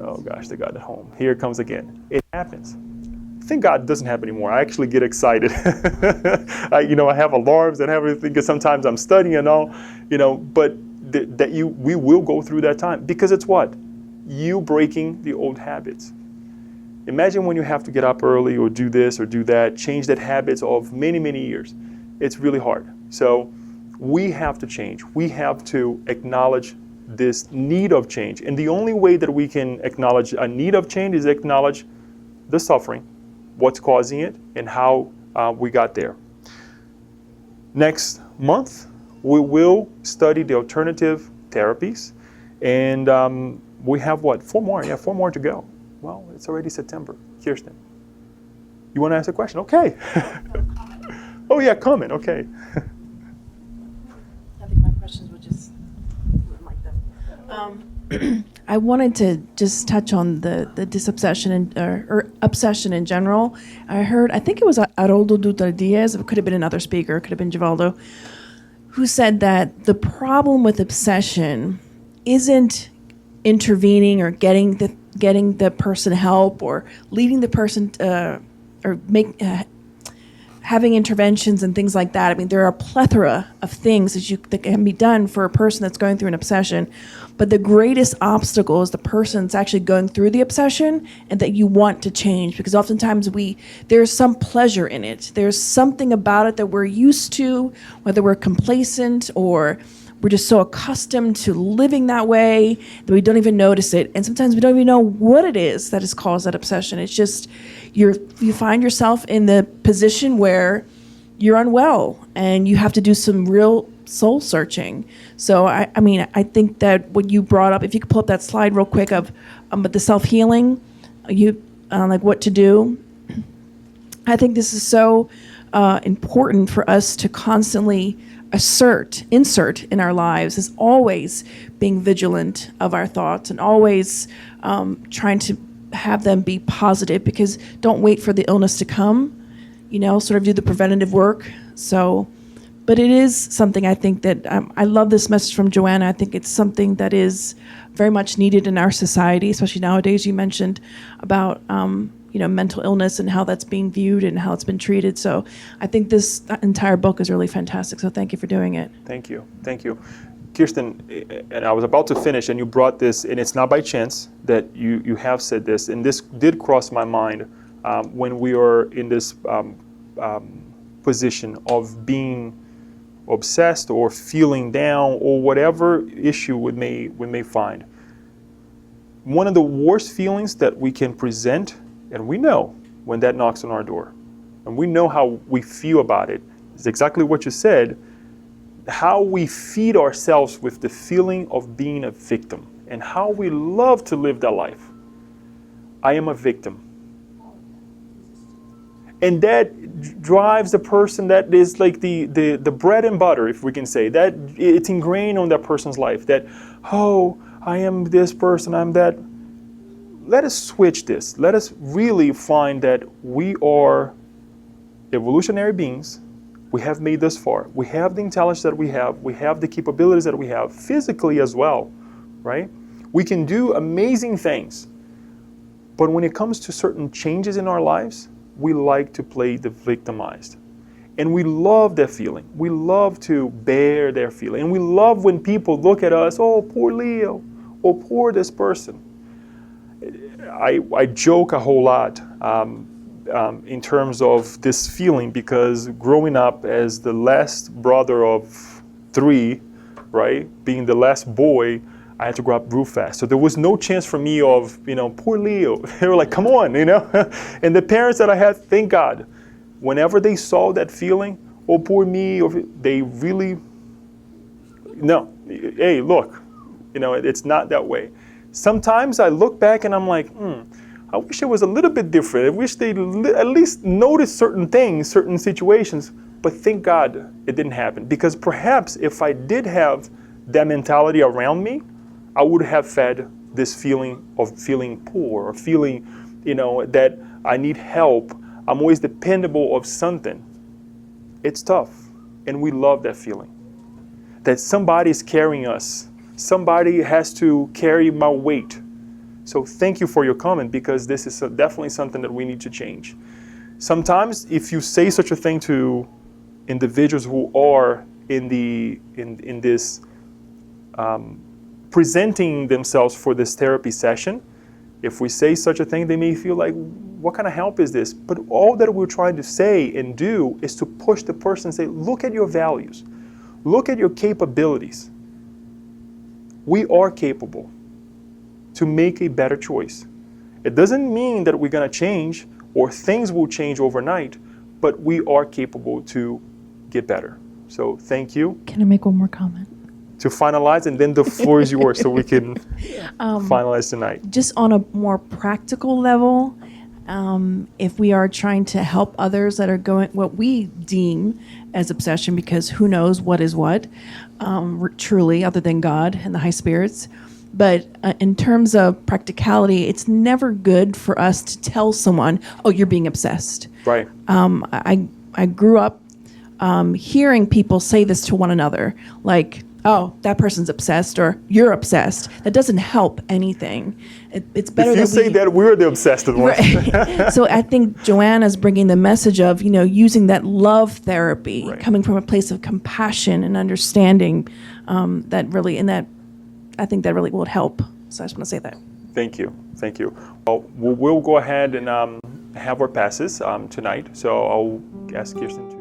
Oh gosh, the guided home. Here it comes again. It happens. Thank God it doesn't happen anymore. I actually get excited. I have alarms and everything because sometimes I'm studying and all, but we will go through that time because it's what? You breaking the old habits. Imagine when you have to get up early or do this or do that, change that habits of many, many years. It's really hard. So we have to change. We have to acknowledge this need of change. And the only way that we can acknowledge a need of change is acknowledge the suffering, what's causing it, and how we got there. Next month, we will study the alternative therapies. And we have 4 more? Yeah, 4 more to go. Well, it's already September. Kirsten, you want to ask a question? Okay. Oh yeah, comment. Okay. I think my questions were just like that. I wanted to just touch on the disobsession or obsession in general. I think it was Haroldo Dutra Diaz, it could have been another speaker, it could have been Divaldo, who said that the problem with obsession isn't intervening or getting the person help or leading the person or having interventions and things like that. I mean, there are a plethora of things that can be done for a person that's going through an obsession. But the greatest obstacle is the person that's actually going through the obsession and that you want to change, because oftentimes there's some pleasure in it. There's something about it that we're used to, whether we're complacent or we're just so accustomed to living that way that we don't even notice it. And sometimes we don't even know what it is that has caused that obsession. It's just you find yourself in the position where you're unwell and you have to do some real soul searching. So I think that what you brought up, if you could pull up that slide real quick of the self-healing, like what to do. I think this is so important for us to constantly insert in our lives, is always being vigilant of our thoughts and always trying to have them be positive, because don't wait for the illness to come, sort of do the preventative work. So, but it is something I think that I love this message from Joanna. I think it's something that is very much needed in our society, especially nowadays. You mentioned about mental illness and how that's being viewed and how it's been treated. So I think this entire book is really fantastic. So thank you for doing it. Thank you. Kirsten, and I was about to finish and you brought this, and it's not by chance that you have said this, and this did cross my mind when we are in this position of being obsessed or feeling down or whatever issue we may find. One of the worst feelings that we can present, and we know when that knocks on our door, and we know how we feel about it, is exactly what you said, how we feed ourselves with the feeling of being a victim, and how we love to live that life. I am a victim. And that drives the person, that is like the bread and butter, if we can say, that it's ingrained on that person's life, that, oh, I am this person, I'm that. Let us switch this. Let us really find that we are evolutionary beings. We have made this far. We have the intelligence that we have the capabilities that we have, physically as well, right? We can do amazing things. But when it comes to certain changes in our lives, we like to play the victimized. And we love that feeling. We love to bear their feeling. And we love when people look at us, oh, poor Leo, or poor this person. I joke a whole lot in terms of this feeling, because growing up as the last brother of 3, right, being the last boy, I had to grow up real fast. So there was no chance for me of, poor Leo. They were like, come on, And the parents that I had, thank God, whenever they saw that feeling, oh, poor me, or they really, no, hey, look, it's not that way. Sometimes I look back and I'm like, I wish it was a little bit different. I wish they at least noticed certain things, certain situations, but thank God it didn't happen. Because perhaps if I did have that mentality around me, I would have fed this feeling of feeling poor, or feeling, that I need help. I'm always dependable of something. It's tough, and we love that feeling. That somebody's carrying us. Somebody has to carry my weight. So thank you for your comment, because this is definitely something that we need to change. Sometimes if you say such a thing to individuals who are in this presenting themselves for this therapy session, if we say such a thing, they may feel like, what kind of help is this? But all that we're trying to say and do is to push the person and say, look at your values. Look at your capabilities. We are capable to make a better choice. It doesn't mean that we're going to change or things will change overnight, but we are capable to get better. So thank you. Can I make one more comment? To finalize, and then the floor is yours so we can finalize tonight. Just on a more practical level, if we are trying to help others that are going what we deem as obsession, because who knows what is what, truly, other than God and the high spirits. But in terms of practicality, it's never good for us to tell someone, oh, you're being obsessed. Right. I grew up hearing people say this to one another, like, oh, that person's obsessed, or you're obsessed. That doesn't help anything. It's better if you say that, we're the obsessed ones. Right. So I think Joanna's bringing the message of, using that love therapy, right, coming from a place of compassion and understanding, that really, I think that really will help. So I just want to say that. Thank you. Thank you. Well, we'll go ahead and have our passes tonight. So I'll ask Kirsten to